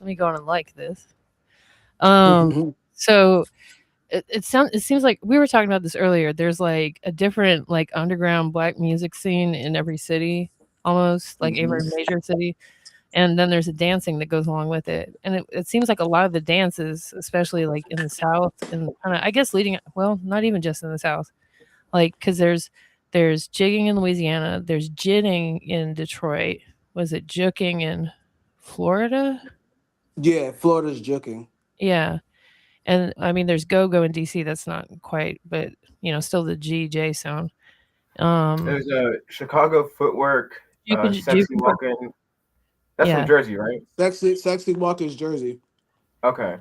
Let me go on and like this. So it seems like we were talking about this earlier. There's like a different like underground black music scene in every city, almost like every major city. And then there's a dancing that goes along with it. And it seems like a lot of the dances, especially like in the South and kind of I guess not even just in the South. Like cuz there's jigging in Louisiana, there's jitting in Detroit. Was it juking in Florida? Yeah, Florida's joking. Yeah. And I mean, there's go-go in DC. That's not quite, but still the GJ sound. There's Chicago footwork, sexy walking. That's from Jersey, right? Sexy Walker's Jersey. Okay.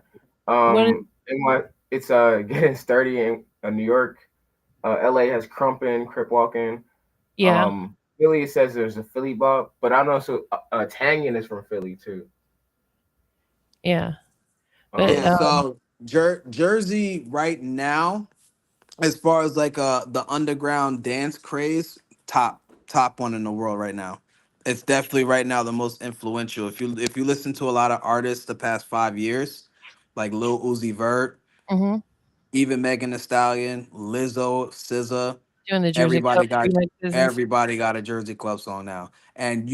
What? And what it's getting sturdy in New York. LA has crumping, crip walking. Yeah. Philly says there's a Philly bop, but I know so Tangian is from Philly too. Yeah. But, Yeah. So Jersey right now, as far as like the underground dance craze, top one in the world right now. It's definitely right now the most influential. If you listen to a lot of artists the past 5 years, like Lil Uzi Vert, even Megan Thee Stallion, Lizzo, SZA, doing the Jersey Club everybody got a Jersey Club song now. And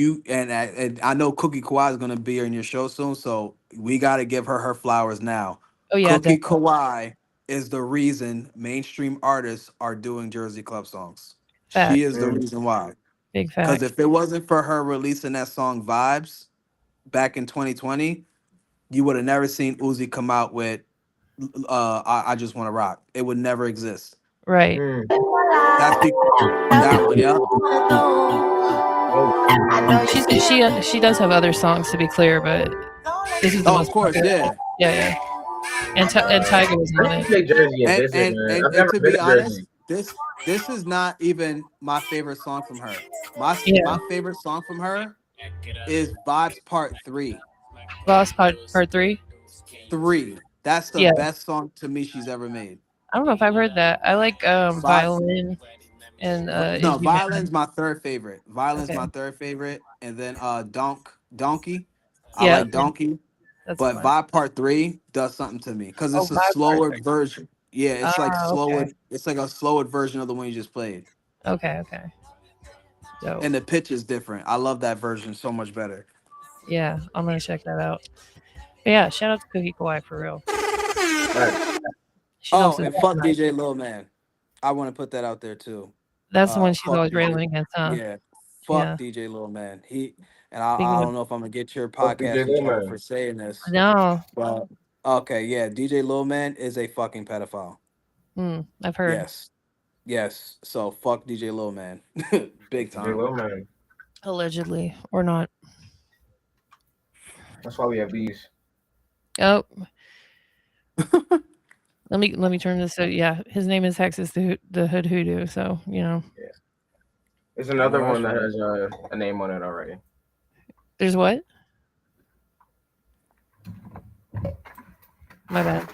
I know Cookie Kawhi is gonna be in your show soon, so we got to give her flowers now. Oh yeah, Cookie Kawhi is the reason mainstream artists are doing Jersey Club songs. Fact. She is the reason why. Big fact. Because if it wasn't for her releasing that song Vibes back in 2020, you would have never seen Uzi come out with I Just Want to Rock. It would never exist. Right. That's that one, yeah. She does have other songs, to be clear, but this is the most of course, popular. Yeah. And Tiger was on it. And to be honest, this is not even my favorite song from her. My favorite song from her is Vibes Part 3. Vibes Part 3? 3. That's the best song to me she's ever made. I don't know if I've heard that. I like Violin and no, Violin's my third favorite. My third favorite, and then Donkey. I like Donkey. But Vibe Part 3 does something to me because it's a slower version. Yeah, it's like slower. Okay. It's like a slower version of the one you just played. Okay. Dope. And the pitch is different. I love that version so much better. Yeah, I'm gonna check that out. But yeah, shout out to Cookie Kawaii for real. Right. She's Oh, also and fuck DJ Lil Man. I want to put that out there too. that's the one she's Fuck always DJ. railing against, huh? Yeah, fuck Yeah. DJ Lil Man. I Speaking of, don't know if I'm gonna get your Fuck podcast DJ in Lil trouble Man. for saying this, no, but okay, yeah, DJ Lil Man is a fucking pedophile. I've heard Yes. So fuck DJ Lil Man, big DJ time. Lil Man. allegedly or not. That's why we have these. Oh, let me turn this. So yeah, his name is Texas the Hood Hoodoo. So Yeah. There's I another know that's one that right. has a name on it already. there's what? My bad.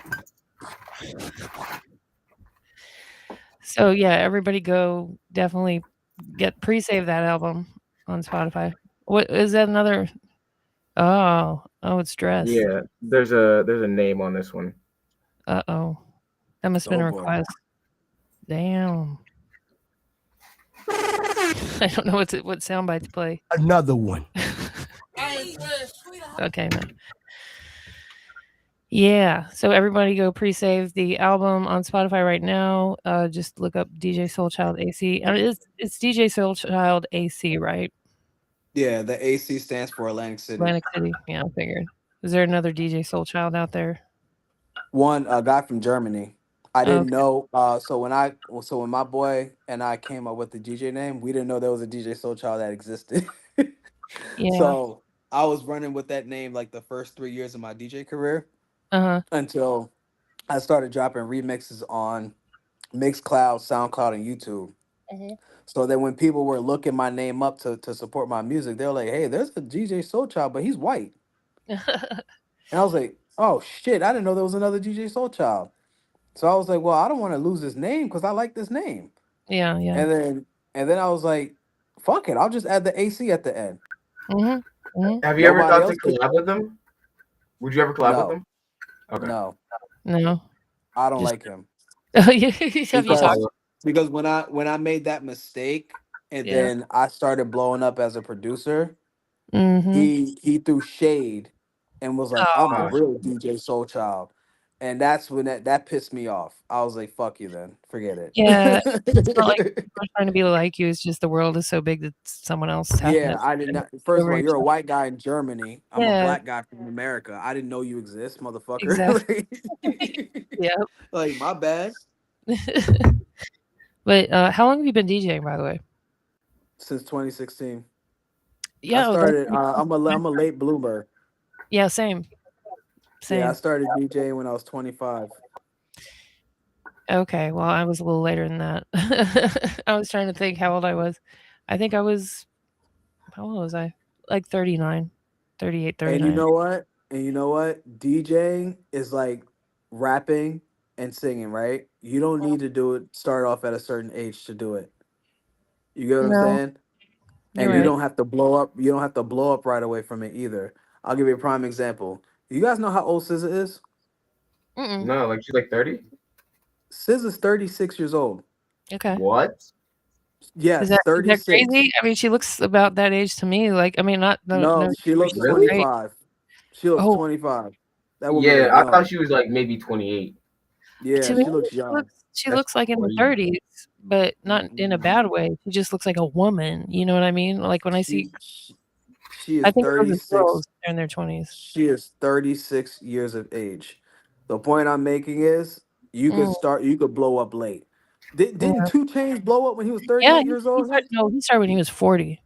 So yeah, everybody go definitely get pre-save that album on Spotify. What is that another? Oh, it's Dress. Yeah, there's a name on this one. Oh, that must have been Oh a boy. request. Damn. I don't know what soundbite to play. Another one. Okay, man. Yeah, so everybody go pre-save the album on Spotify right now. Just look up DJ SOULCHILD AC. And it's DJ SOULCHILD AC, right? Yeah, the AC stands for Atlantic City. Atlantic City. Yeah, I figured. Is there another DJ SOULCHILD out there? One a guy from Germany. I didn't Okay. know. So when my boy and I came up with the DJ name, we didn't know there was a DJ Soul Child that existed. Yeah. So I was running with that name like the first 3 years of my DJ career Uh-huh. until I started dropping remixes on Mixcloud, SoundCloud, and YouTube. Mhm. So that when people were looking my name up to support my music, they were like, "Hey, there's a DJ Soul Child, but he's white." And I was like, "Oh shit, I didn't know there was another DJ Soul Child." So I was like, "Well, I don't want to lose this name because I like this name." Yeah. And then I was like, "Fuck it, I'll just add the AC at the end." Have you ever Nobody thought else to could. collab with them? Would you ever collab with No, them? Okay. no, No. I don't Just like him have you talked? because when I made that mistake and Yeah. then I started blowing up as a producer, Mm-hmm. he threw shade and was like, "I'm a Oh, real DJ Soul Child," and that's when that pissed me off. I was like, "Fuck you, then forget yeah. It's not like it." people are trying to be like you. It's just the world is so big that someone else happened Yeah, to I did not. take First of over all, your you're a stuff. white guy in Germany. I'm a Yeah. black guy from America. I didn't know you exist, Exactly. motherfucker. Yeah. Like, my bad. But how long have you been DJing, by the way? Since 2016, I Yeah, that's started. pretty cool. I'm a late bloomer. Yeah, same. Yeah, I Same. started DJing when I was 25. Okay, well, I was a little later than that. I was trying to think how old I was. I think I was how old was I? Like 39, 38, And you 39. know what? DJing is like rapping and singing, right? You don't need to do it. Start off at a certain age to do it. You get what I'm No, saying? you're And you right. don't have to blow up. You don't have to blow up right away from it either. I'll give you a prime example. You guys know how old SZA is? Mm-mm. No, like she's like 30. SZA's 36 years old. Okay. What? Yes, Is that 36. crazy? I mean, she looks about that age to me. Like, I mean, not no No, no. she looks She's not Really? great. 25. She looks Oh, 25. That woman Yeah, look I thought young. she was like maybe 28. Yeah, to me, she looks young. she That's looks like in the crazy. 30s, but not in a bad way. She just looks like a woman. You know what I mean? Like when I see, She I is think girls and 36. girls are in their 20s. She is 36 years of age. The point I'm making is you Mm, could blow up late. Didn't yeah. 2 Chainz blow up when he was Yeah, 38 years old? he started when he was 40.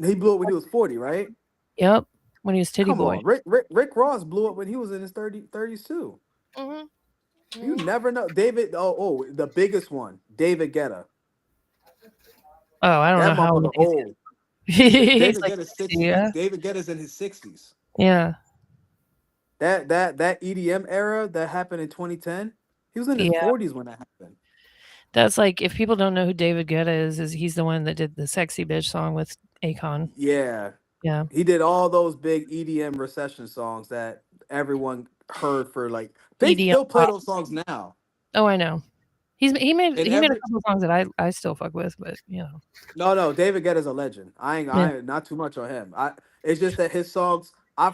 He blew up when he was 40, right? Yep, when he was Titty Come Boy. on. Rick Ross blew up when he was in his 30s too. Mm-hmm. You never know. The biggest one, David Guetta. Oh, I don't That know how motherfucker old he is. old. He's David like Guetta's 60, 60s. yeah. David Guetta's in his 60s. Yeah. That EDM era that happened in 2010, he was in his Yeah. 40s when that happened. That's like, if people don't know who David Guetta is he's the one that did the Sexy Bitch song with Akon. Yeah. Yeah. He did all those big EDM recession songs that everyone heard for like they EDM still play pop. those songs now. Oh, I know. He made And a couple of songs that I still fuck with, but you know. No, David Guetta's a legend. I Yeah. ain't not too much on him. It's just that his songs. I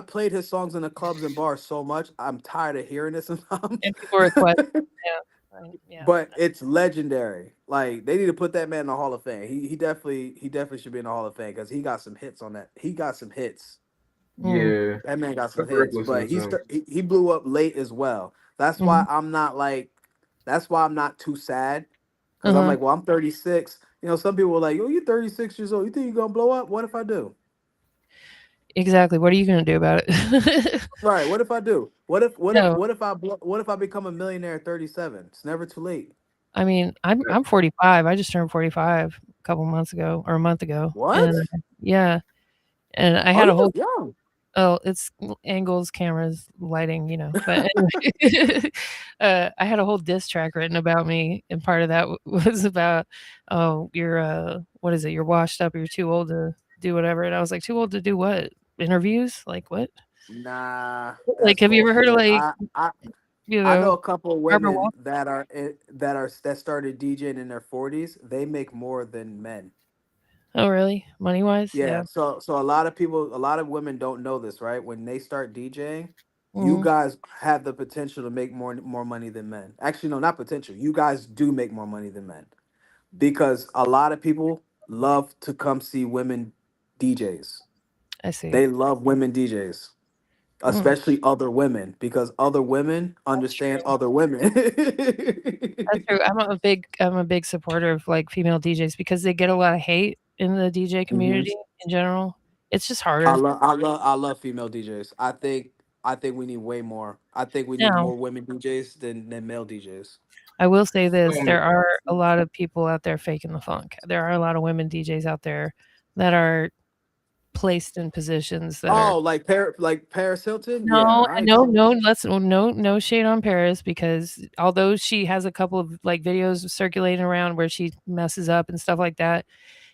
played his songs in the clubs and bars so much. I'm tired of hearing it sometimes. And people request, yeah, yeah. But it's legendary. Like they need to put that man in the Hall of Fame. He definitely should be in the Hall of Fame because he got some hits on that. He got some hits. Mm. Yeah, That man got I some grew up hits, listening but to him. he blew up late as well. That's why Mhm. I'm not like. That's why I'm not too sad because I'm Uh-huh. like, well, I'm 36. You know, some people are like, oh, you're 36 years old. You think you're gonna blow up? What if I do? Exactly. What are you gonna do about it? Right. What if I do? No, What if I become a millionaire at 37? It's never too late. I mean, I'm 45. I just turned 45 a couple months ago or a month ago, What? and yeah, and I Oh, had a you whole look young. oh, it's angles, cameras, lighting, but anyway, I had a whole diss track written about me, and part of that was about, "Oh, you're, what is it? You're washed up, you're too old to do whatever," and I was like, "Too old to do what? Interviews? Like, what?" Nah, Like, that's have you ever heard of, bullshit. like, I know a couple of Barbara women Walters? that started DJing in their 40s. They make more than men. Oh, really? Money-wise? Yeah, Yeah. so a lot of women don't know this, right? When they start DJing, you Mhm. guys have the potential to make more money than men. Actually, no, not potential. You guys do make more money than men because a lot of people love to come see women DJs. I see. They love women DJs, Mm, especially other women because other women that's understand true. other women. That's true. I'm a big supporter of, like, female DJs because they get a lot of hate in the DJ Mhm. community in general. It's just harder. I love female DJs. I think we need way more. I think we need Now, more women DJs than male DJs. I will say this, Um, there are a lot of people out there faking the funk. There are a lot of women DJs out there that are placed in positions that are Oh, like Paris Hilton? Yeah, no, I ain't no, talking. no, no shade on Paris because although she has a couple of, like, videos circulating around where she messes up and stuff like that,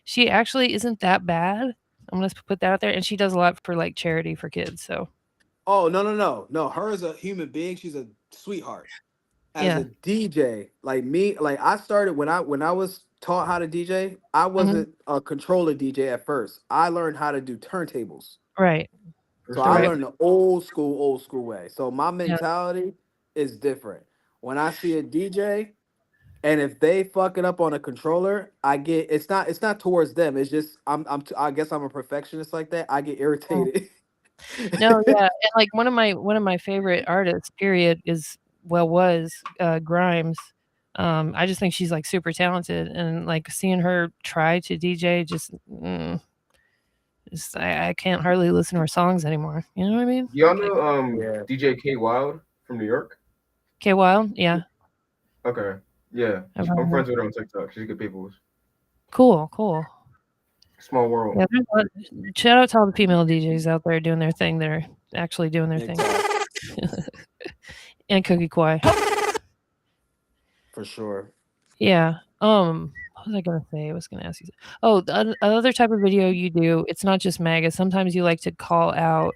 she actually isn't that bad. I'm gonna put that out there, and she does a lot for, like, charity for kids, so Oh, no. Her as a human being, she's a sweetheart. As a yeah. DJ, like me, like I started when I was taught how to DJ. I Mhm. wasn't a controller DJ at first. I learned how to do turntables. Right. for So The I right sure. learned the old school way. So my yeah. mentality is different. When I see a DJ, and if they fuck it up on a controller, I get it's not towards them. It's just I guess I'm a perfectionist like that. I get Mm. irritated. No, yeah, and, like, one of my favorite artists, period, was, Grimes. I just think she's, like, super talented, and, like, seeing her try to DJ just I can't hardly listen to her songs anymore, you know what I mean? Y'all Like, know Yeah. DJ K Wild from New York? K Wild? Yeah, Okay, yeah, I've heard I'm of her. friends with her on TikTok. She's good people. Cool, cool. Small world. Yeah, there's a lot shout out to all the female DJs out there doing their thing that are actually doing their Big thing. time. And Cookie Kwai. For sure. Yeah. What was I gonna say? I was gonna ask you. Oh, the other type of video you do, it's not just MAGA. Sometimes you like to call out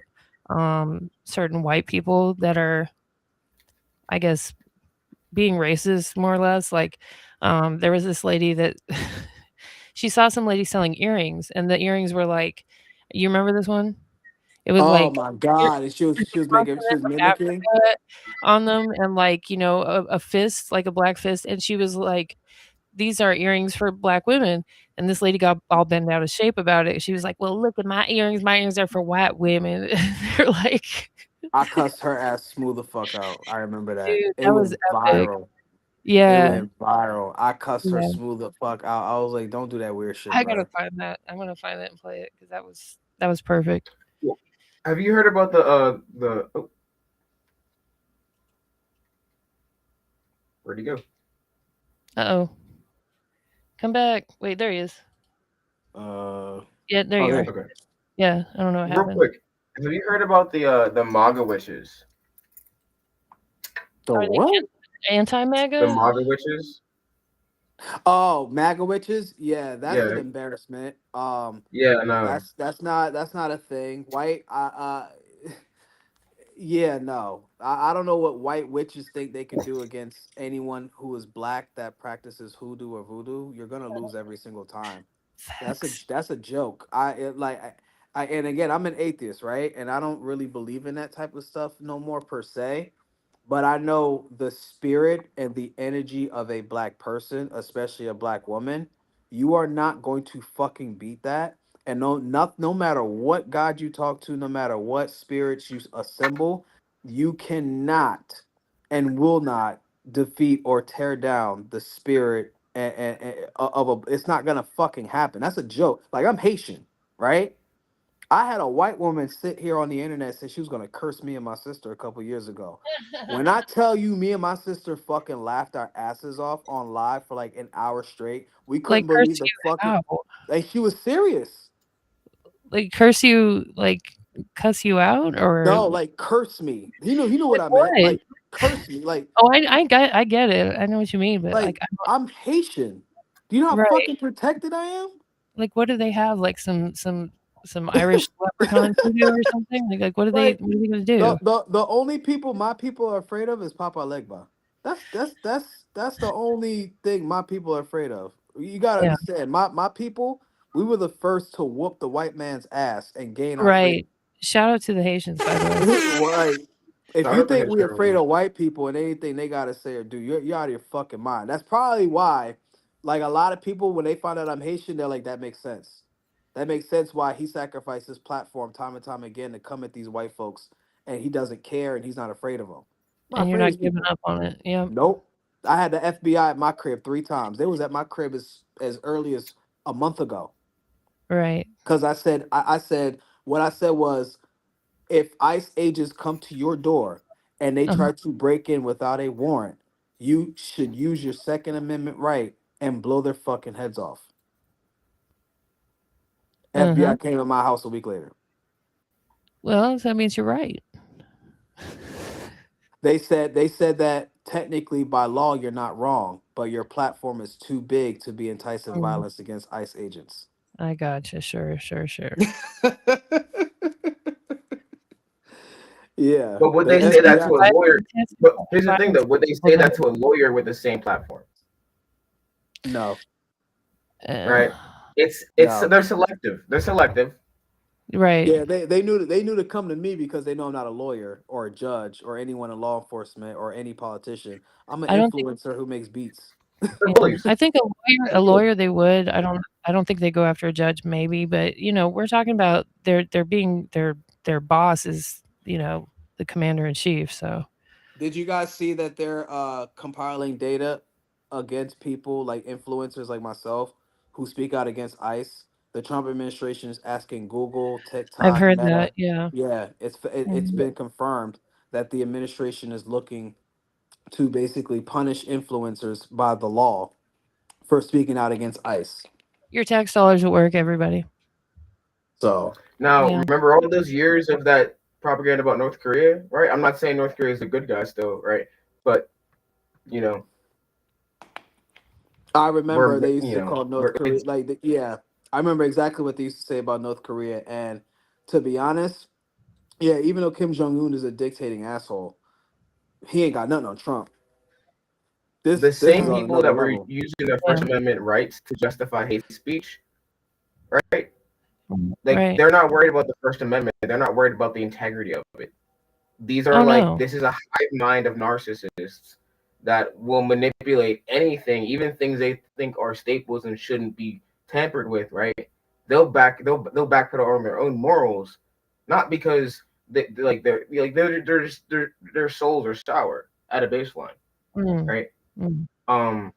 certain white people that are, I guess, being racist more or less. Like, there was this lady that she saw some lady selling earrings, and the earrings were like, you remember this one? It was Oh like my ear God. And she was like mimicking. Africa on them, and, like, a fist, like a black fist, and she was like, "These are earrings for black women," and this lady got all bent out of shape about it. She was like, "Well, look at my earrings. My earrings are for white women." They're like, I cussed her ass smooth the fuck out. I remember that. "Dude, It that was went epic." viral. It Yeah, went viral. I cussed her yeah. smooth the fuck out. I was like, don't do that weird shit, I gotta bro. find that. I'm gonna find that and play it because that was perfect. Well, have you heard about the oh, where'd he go? Uh-oh. Come back. Wait, there he is. Uh Yeah, there oh you there. are. Okay, Yeah, I don't know what real happened. quick. Have you heard about the MAGA witches? The Are they what? The anti-MAGA? MAGA witches? Oh, MAGA witches? Yeah, that's an Yeah, embarrassment. yeah, no. That's not a thing. White yeah, no. I don't know what white witches think they can do against anyone who is black that practices hoodoo or voodoo. You're gonna lose every single time. Facts. That's a joke. and again, I'm an atheist, right? And I don't really believe in that type of stuff no more per se. But I know the spirit and the energy of a black person, especially a black woman. You are not going to fucking beat that. And no matter what God you talk to, no matter what spirits you assemble, you cannot and will not defeat or tear down the spirit of a. It's not gonna fucking happen. That's a joke. Like, I'm Haitian, right? I had a white woman sit here on the internet say she was gonna curse me and my sister a couple years ago. When I tell you, me and my sister fucking laughed our asses off on live for like an hour straight. We Like couldn't curse believe the you fucking how? like she was serious. Like curse you, like cuss you out, or No, like curse me. He knew what like I meant. what? Like curse me. Oh, I get it. I know what you mean, but like, Like I'm Haitian. Do you know how right. fucking protected I am? Like, what do they have? Like some Irish leprechaun voodoo or something? Like Like what are they gonna do? the only people my people are afraid of is Papa Legba. That's the only thing my people are afraid of. You gotta Yeah. understand, my people, we were the first to whoop the white man's ass and gain our freedom. Right. Shout out to the Haitians, by the way. Like, if Shout you out to think we're afraid Haitian. of white people and anything they gotta say or do, you're out of your fucking mind. That's probably why, like, a lot of people when they find out I'm Haitian, they're like, that makes sense. That makes sense why he sacrificed his platform time and time again to come at these white folks, and he doesn't care and he's not afraid of them. I'm not And you're afraid of not these giving people. up on it. Yeah. Nope. I had the FBI at my crib 3 times. They was at my crib as early as a month ago. Right. Because I said what I said was, if ICE agents come to your door and they Uh-huh. try to break in without a warrant, you should use your Second Amendment right and blow their fucking heads off. Uh-huh. FBI came to my house a week later. Well, that means you're right. They said that technically by law you're not wrong, but your platform is too big to be enticing Mm, violence against ICE agents. I gotcha. Sure. Yeah, But would the they say that to FBI. a lawyer? But here's the thing, though. Would they say that to a lawyer with the same platform? No, Right? It's no. they're selective. They're selective. Right. Yeah, they knew to come to me because they know I'm not a lawyer or a judge or anyone in law enforcement or any politician. I'm an I don't think influencer who makes beats. They're yeah. bullies. I think a lawyer they would. I don't think they go after a judge maybe, but we're talking about they're being their boss is, the commander in chief, so Did you guys see that they're compiling data against people like influencers like myself who speak out against ICE? The Trump administration is asking Google, I've TikTok, heard that, Meta. yeah. Yeah, it's Mhm. been confirmed that the administration is looking to basically punish influencers by the law for speaking out against ICE. Your tax dollars at work, everybody. So Now, Yeah. remember all those years of that propaganda about North Korea, right? I'm not saying North Korea is a good guy still, right? But you know, I remember we're they used you to know, call North we're Korea it's yeah. I remember exactly what they used to say about North Korea, and to be honest, yeah, even though Kim Jong Un is a dictating asshole, he ain't got nothing on Trump. This the this is same Mm, on people another that were level. using their yeah. First Amendment rights to justify hate speech, right? Like Right. they're not worried about the First Amendment. They're not worried about the integrity of it. These are Oh, like no. this is a hive mind of narcissists that will manipulate anything, even things they think are staples and shouldn't be tampered with, right? They'll backpedal on their own morals, not because their souls are sour at a baseline, Mm, right? mm, Um,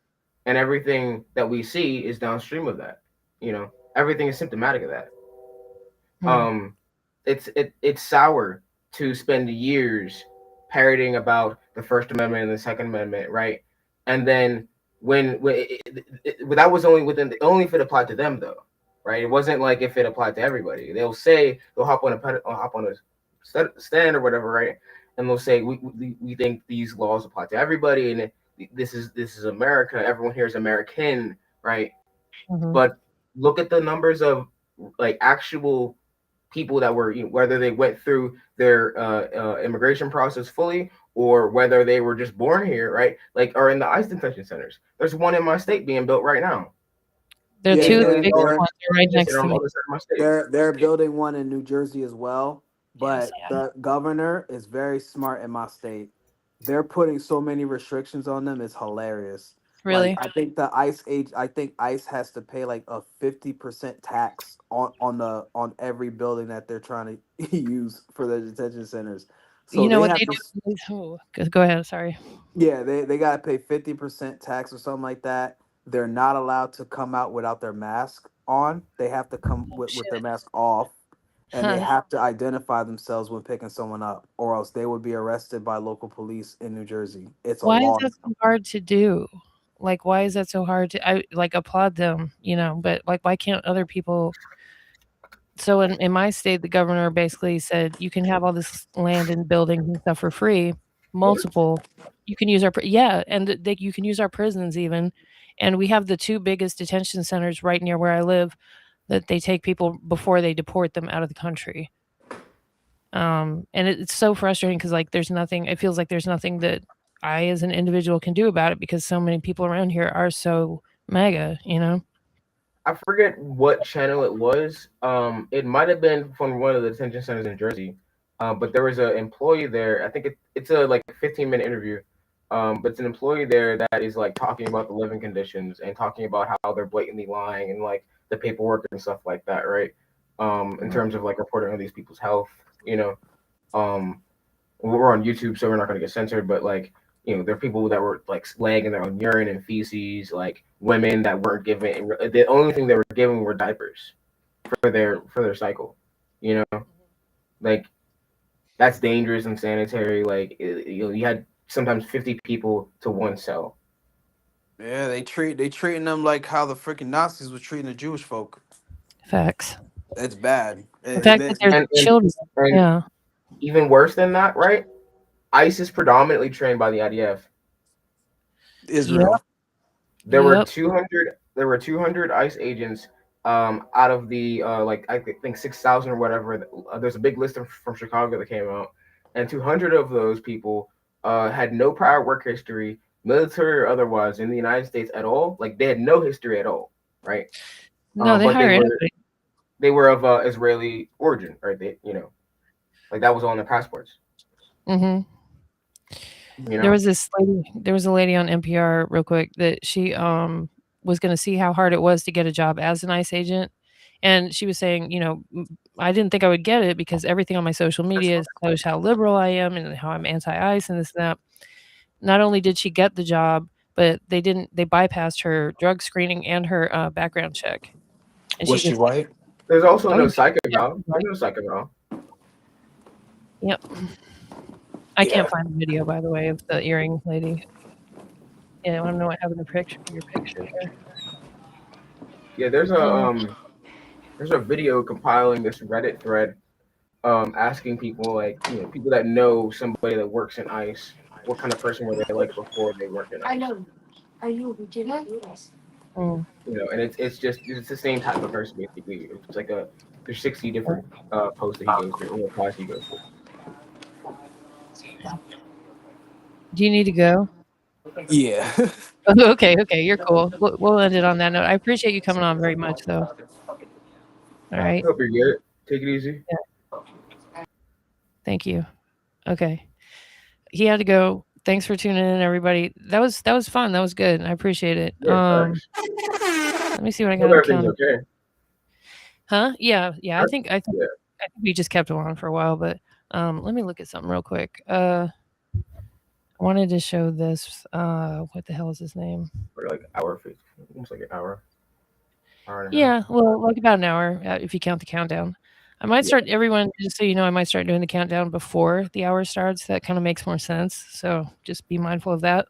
and everything that we see is downstream of that. Everything is symptomatic of that. mm. um it's sour to spend years parroting about the First Amendment and the Second Amendment, right? And then that was only if it applied to them, though, right? It wasn't like if it applied to everybody. They'll hop on a stand or whatever, right? And they'll say we think these laws apply to everybody, and this is America. Everyone here is American, right? Mhm. But look at the numbers of like actual people that were, whether they went through their immigration process fully or whether they were just born here, right? Like, are in the ICE detention centers. There's one in my state being built right now. They're Yeah, two of the they're big they're ones are right next to on the me. other side of my state. they're building one in New Jersey as well. Yes, But the governor is very smart in my state. They're putting so many restrictions on them. It's hilarious. Like really. I think ICE has to pay like a 50% tax on every building that they're trying to use for their detention centers. So You know they what have they to do? Oh, go ahead. Sorry. yeah, they gotta pay 50% tax or something like that. They're not allowed to come out without their mask on. They have to come Oh, with their shit. mask off, and they Huh. have to identify themselves when picking someone up, or else they would be arrested by local police in New Jersey. It's a Why is law that now. so hard to do? Like, why is that so hard to? I like applaud them, but like, why can't other people? So in my state, the governor basically said you can have all this land and buildings and stuff for free, multiple. You can use yeah, and you can use our prisons even, and we have the two biggest detention centers right near where I live that they take people before they deport them out of the country. And it's so frustrating because like there's nothing. It feels like there's nothing that I as an individual can do about it because so many people around here are so mega. I forget what channel it was. It might have been from one of the detention centers in Jersey. But there was an employee there. I think it's a like 15-minute interview. But it's an employee there that is like talking about the living conditions and talking about how they're blatantly lying and like the paperwork and stuff like that, right? In terms of like reporting on these people's health, we're on YouTube, so we're not gonna get censored, but like, there are people that were like laying in their own urine and feces, like women that weren't given. The only thing they were given were diapers for their cycle. Like that's dangerous and sanitary. Like you had sometimes 50 people to one cell. Yeah, they treating them like how the freaking Nazis was treating the Jewish folk. Facts. It's bad. The fact that there's children. Yeah. Even worse than that, right? ICE is predominantly trained by the IDF. Israel. Yep. There were 200 ICE agents out of the I think 6,000 or whatever. There's a big list from Chicago that came out, and 200 of those people had no prior work history, military or otherwise, in the United States at all. Like they had no history at all, right? No, they were of Israeli origin, right? Like that was all in their passports. Mm-hmm. There was a lady on NPR real quick that she was going to see how hard it was to get a job as an ICE agent, and she was saying, I didn't think I would get it because everything on my social media shows how liberal I am and how I'm anti-ICE and this and that. Not only did she get the job, but they bypassed her drug screening and her background check. And was she white? There's also no psych eval. There's no psych eval. Yep. I can't find the video, by the way, of the earring lady. Yeah, I want to know what happened to your picture there. Yeah, there's a video compiling this Reddit thread, asking people like people that know somebody that works in ICE, what kind of person were they like before they worked in ICE? I know, we did not do this. And it's the same type of person basically. It's like there's 60 different posts that he goes through or replies he goes through. Do you need to go? Yeah. Okay, you're cool. We'll end it on that note. I appreciate you coming on very much, though. All right. Hope you're good. Take it easy. Yeah. Thank you. Okay. He had to go. Thanks for tuning in, everybody. That was fun. That was good. I appreciate it. Yeah, let me see what I got. Everything's okay. Huh? Yeah. I think we just kept him on for a while, but let me look at something real quick. I wanted to show this. What the hell is his name? For like hour, almost like an hour. Yeah, well, like about an hour if you count the countdown. I might start everyone, just so you know, I might start doing the countdown before the hour starts. That kind of makes more sense. So just be mindful of that.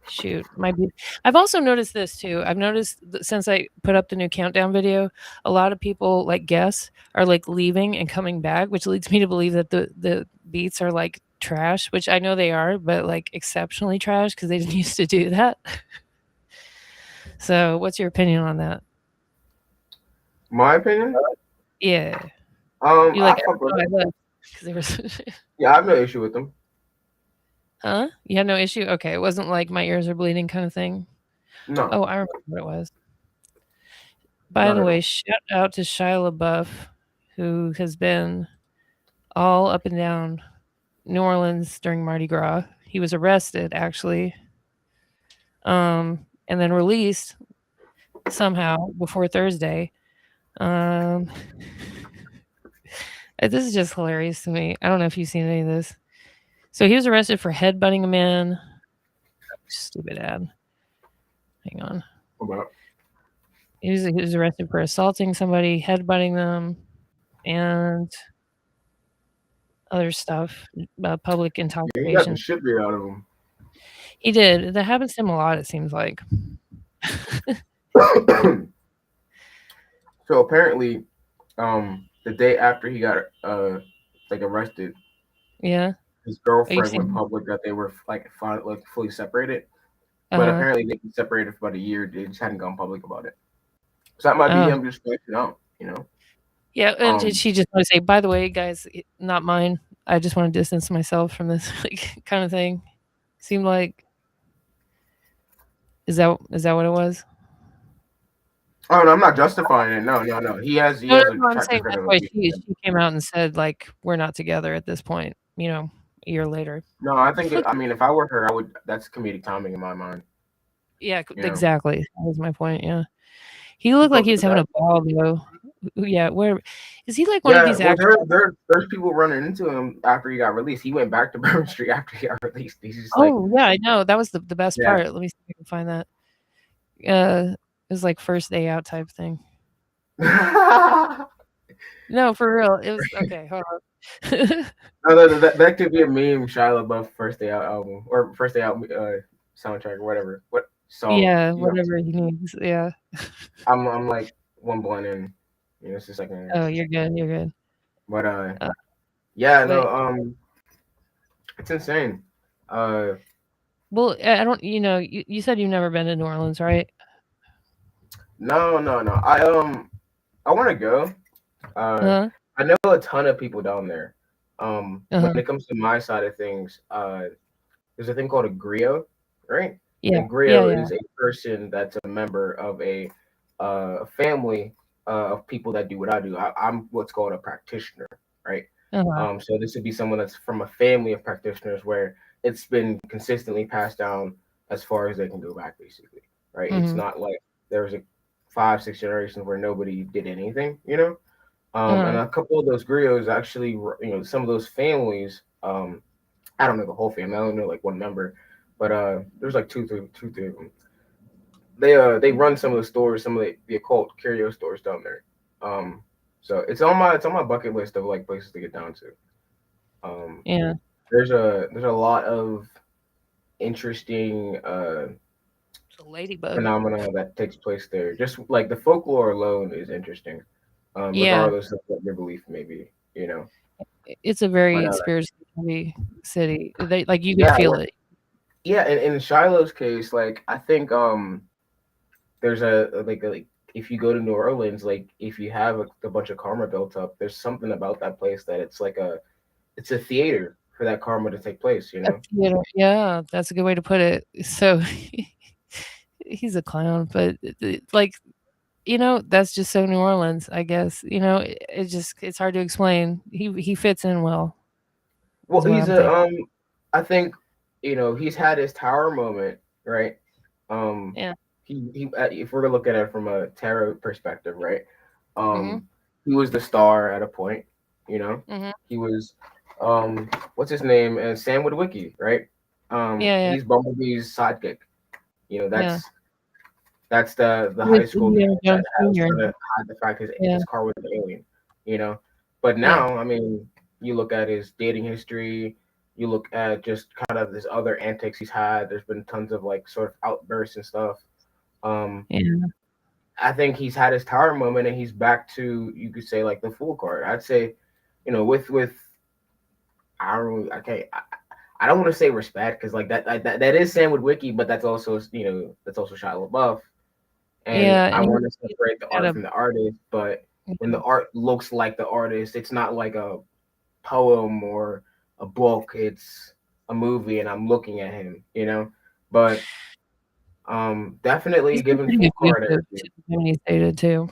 Shoot, I've also noticed this too. I've noticed since I put up the new countdown video, a lot of people like guests are like leaving and coming back, which leads me to believe that the beats are like trash, which I know they are, but like exceptionally trash because they didn't used to do that. So what's your opinion on that? My opinion? Yeah. You like yeah, I have no issue with them. Huh? You had no issue? Okay, it wasn't like my ears are bleeding kind of thing. No. Oh, I remember what it was. By Not the at way, all. shout out to Shia LaBeouf, who has been all up and down New Orleans during Mardi Gras. He was arrested actually, and then released somehow before Thursday. Um, this is just hilarious to me. I don't know if you've seen any of this. So he was arrested for headbutting a man. Stupid ad. Hang on. About He was arrested for assaulting somebody, headbutting them, and other stuff, public yeah, he got the intoxication. shit beat out of him. He did. That happens to him a lot, it seems like. So apparently, the day after he got like arrested, Yeah. his Are you girlfriend went seeing? public that they were like fully separated. But Uh-huh. apparently they've been separated for about a year. They just hadn't gone public about it. So that might be Oh. him just flexing out, you know. Yeah, and did she just want to say, by the way, guys, not mine. I just want to distance myself from this like, kind of thing. Seemed like is that what it was? Oh no, I'm not justifying it. No. He has No, a I'm track saying record that's of why abuse. she came out and said like we're not together at this point. A year later. No, I think I mean if I were her, I would. That's comedic timing in my mind. Yeah, You know? exactly. That was my point. Yeah, he looked like he was having a ball though. Yeah, where is he like one of these actors? There's people running into him after he got released. He went back to Bourbon Street after he got released. He's just like, Oh yeah, I know. That was the best Yeah. part. Let me see if I can find that. It was like first day out type thing. No, for real. It was okay. Hold on. no, that could be a meme. Shia LaBeouf first day out album or first day out soundtrack or whatever. What song? Yeah, You know, whatever he needs. Yeah. I'm like one blunt in. You know, it's the second. Oh, you're good. You're good. But yeah, wait. no, it's insane. Well, I don't. You said you've never been to New Orleans, right? No. I want to go. Uh-huh. I know a ton of people down there. Uh-huh. When it comes to my side of things, there's a thing called a griot, right? Yeah. And griot Yeah. is a person that's a member of a family of people that do what I do. I'm what's called a practitioner, right? Uh-huh. So this would be someone that's from a family of practitioners where it's been consistently passed down as far as they can go back, basically, right? It's Mhm. not like there was a 5-6 generations where nobody did anything, you know. And Uh-huh. a couple of those griots actually, some of those families, I don't know the whole family, I don't know like one member, but there's like two, three of them. They run some of the stores, some of the occult curio stores down there. So it's on my bucket list of like places to get down to. Yeah. There's a lot of interesting Ladybug. phenomena that takes place there. Just like the folklore alone is interesting, Yeah. regardless of what your belief may be, you know. It's a very But, spiritually heavy city. They like you can yeah, feel it. yeah. In Shiloh's case, like I think there's like if you go to New Orleans, like if you have a bunch of karma built up, there's something about that place that it's a theater for that karma to take place, you know. Yeah, that's a good way to put it. So he's a clown, but like that's just so New Orleans, I guess. It's hard to explain. He fits in well. Well, is what he's I'm thinking. I think he's had his tower moment, right? Yeah. He if we're looking at it from a tarot perspective, right? Mhm. He was the star at a point, you know. Mhm. He was what's his name? And Sam Witwicky, right? Yeah. He's Bumblebee's sidekick. You know, Yeah. that's the He was high school Indiana kid that Jones was Jr. trying to hide the fact Yeah. his car was an alien, you know. But now, I mean, you look at his dating history, you look at just kind of his other antics he's had. There's been tons of like sort of outbursts and stuff. Yeah. I think he's had his tower moment and he's back to, you could say, like the fool card. I'd say, with I don't want to say respect because like that is Sam Witwicky, but that's also Shia LaBeouf. And Yeah, I and want to separate the art from the artist, but when the art looks like the artist, it's not like a poem or a book, it's a movie and I'm looking at him, But definitely he's been given pretty full card abusive energy. to the women he's dated too.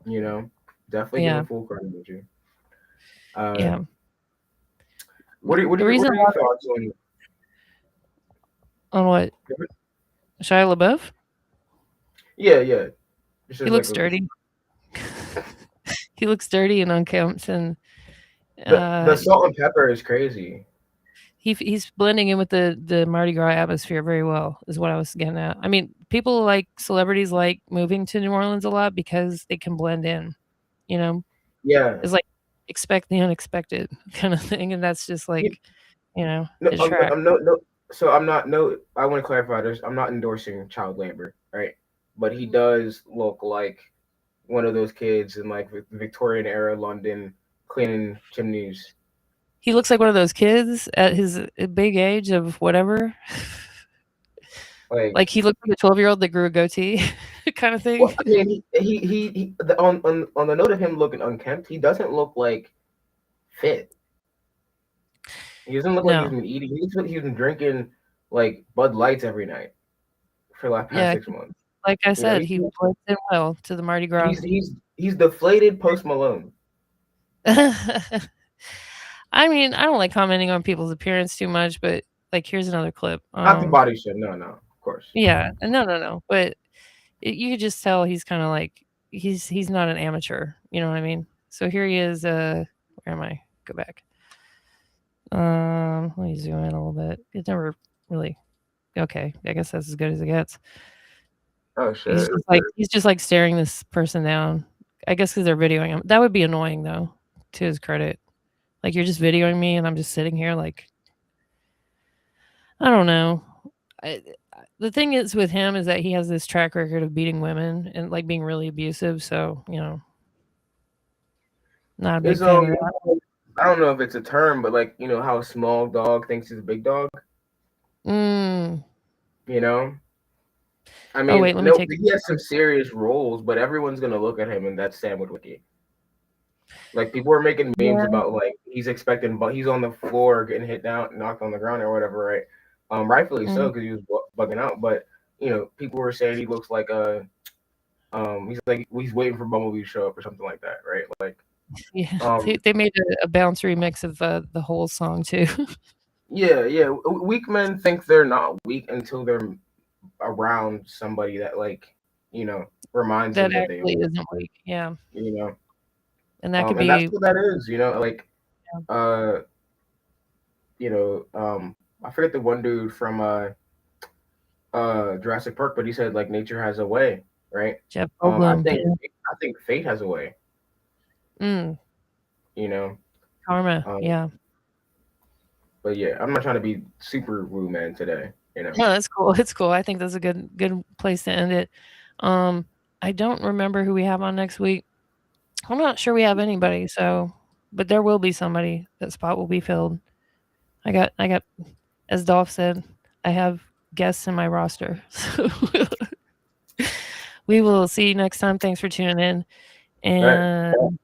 You know, definitely give Yeah. him full credit with you. Yeah. What are The reason your thoughts on what? Shia LaBeouf? Yeah, yeah. He looks dirty. He looks dirty and unkempt, and the salt and pepper is crazy. he's blending in with the Mardi Gras atmosphere very well, is what I was getting at. I mean, people like celebrities like moving to New Orleans a lot because they can blend in, you know? Yeah. It's like expect the unexpected kind of thing, and that's just like, you know, No, his track. I'm no. So I'm not no. I want to clarify this. I'm not endorsing child labor, right? But he does look like one of those kids in like Victorian era London cleaning chimneys. He looks like one of those kids at his big age of whatever. Like he looked like a 12-year-old that grew a goatee kind of thing. Well, I mean, on the note of him looking unkempt, he doesn't look like fit. He doesn't look like he's been eating. He looks like he's been drinking like Bud Lights every night for the past 6 months. Like I said, he blends in well to the Mardi Gras. He's deflated Post Malone. I mean, I don't like commenting on people's appearance too much, but like, here's another clip. Not the body shit. No, of course. Yeah, no. But you could just tell he's kind of like he's not an amateur. You know what I mean? So here he is. Where am I? Go back. Let me zoom in a little bit. It's never really okay. I guess that's as good as it gets. Oh shit! He's just like staring this person down. I guess because they're videoing him. That would be annoying though. To his credit, like you're just videoing me and I'm just sitting here like I don't know. The thing is with him is that he has this track record of beating women and like being really abusive. So you know, not a big fan of that. I don't know if it's a term, but like you know how a small dog thinks he's a big dog. Mm. You know. I mean, he has some serious roles, but everyone's gonna look at him and that's Sam Witwicky. Like people are making memes about like he's expecting, but he's on the floor getting hit down, knocked on the ground or whatever, right? Rightfully so because he was bugging out. But you know, people were saying he looks like he's waiting for Bumblebee to show up or something like that, right? Like, yeah, they made a bounce remix of the whole song too. yeah. Weak men think they're not weak until they're around somebody that like you know reminds them that actually isn't weak. Yeah, you know. And that could and be that's what that is, you know, like you know, I forget the one dude from Jurassic Park, but he said like nature has a way, right? Jeff Goldblum, I think fate has a way. You know. Karma, yeah. But yeah, I'm not trying to be super woo man today, you know. No, that's cool. It's cool. I think that's a good place to end it. I don't remember who we have on next week. I'm not sure we have anybody, but there will be somebody. That spot will be filled. I got, as Dolph said, I have guests in my roster. So we will see you next time. Thanks for tuning in. And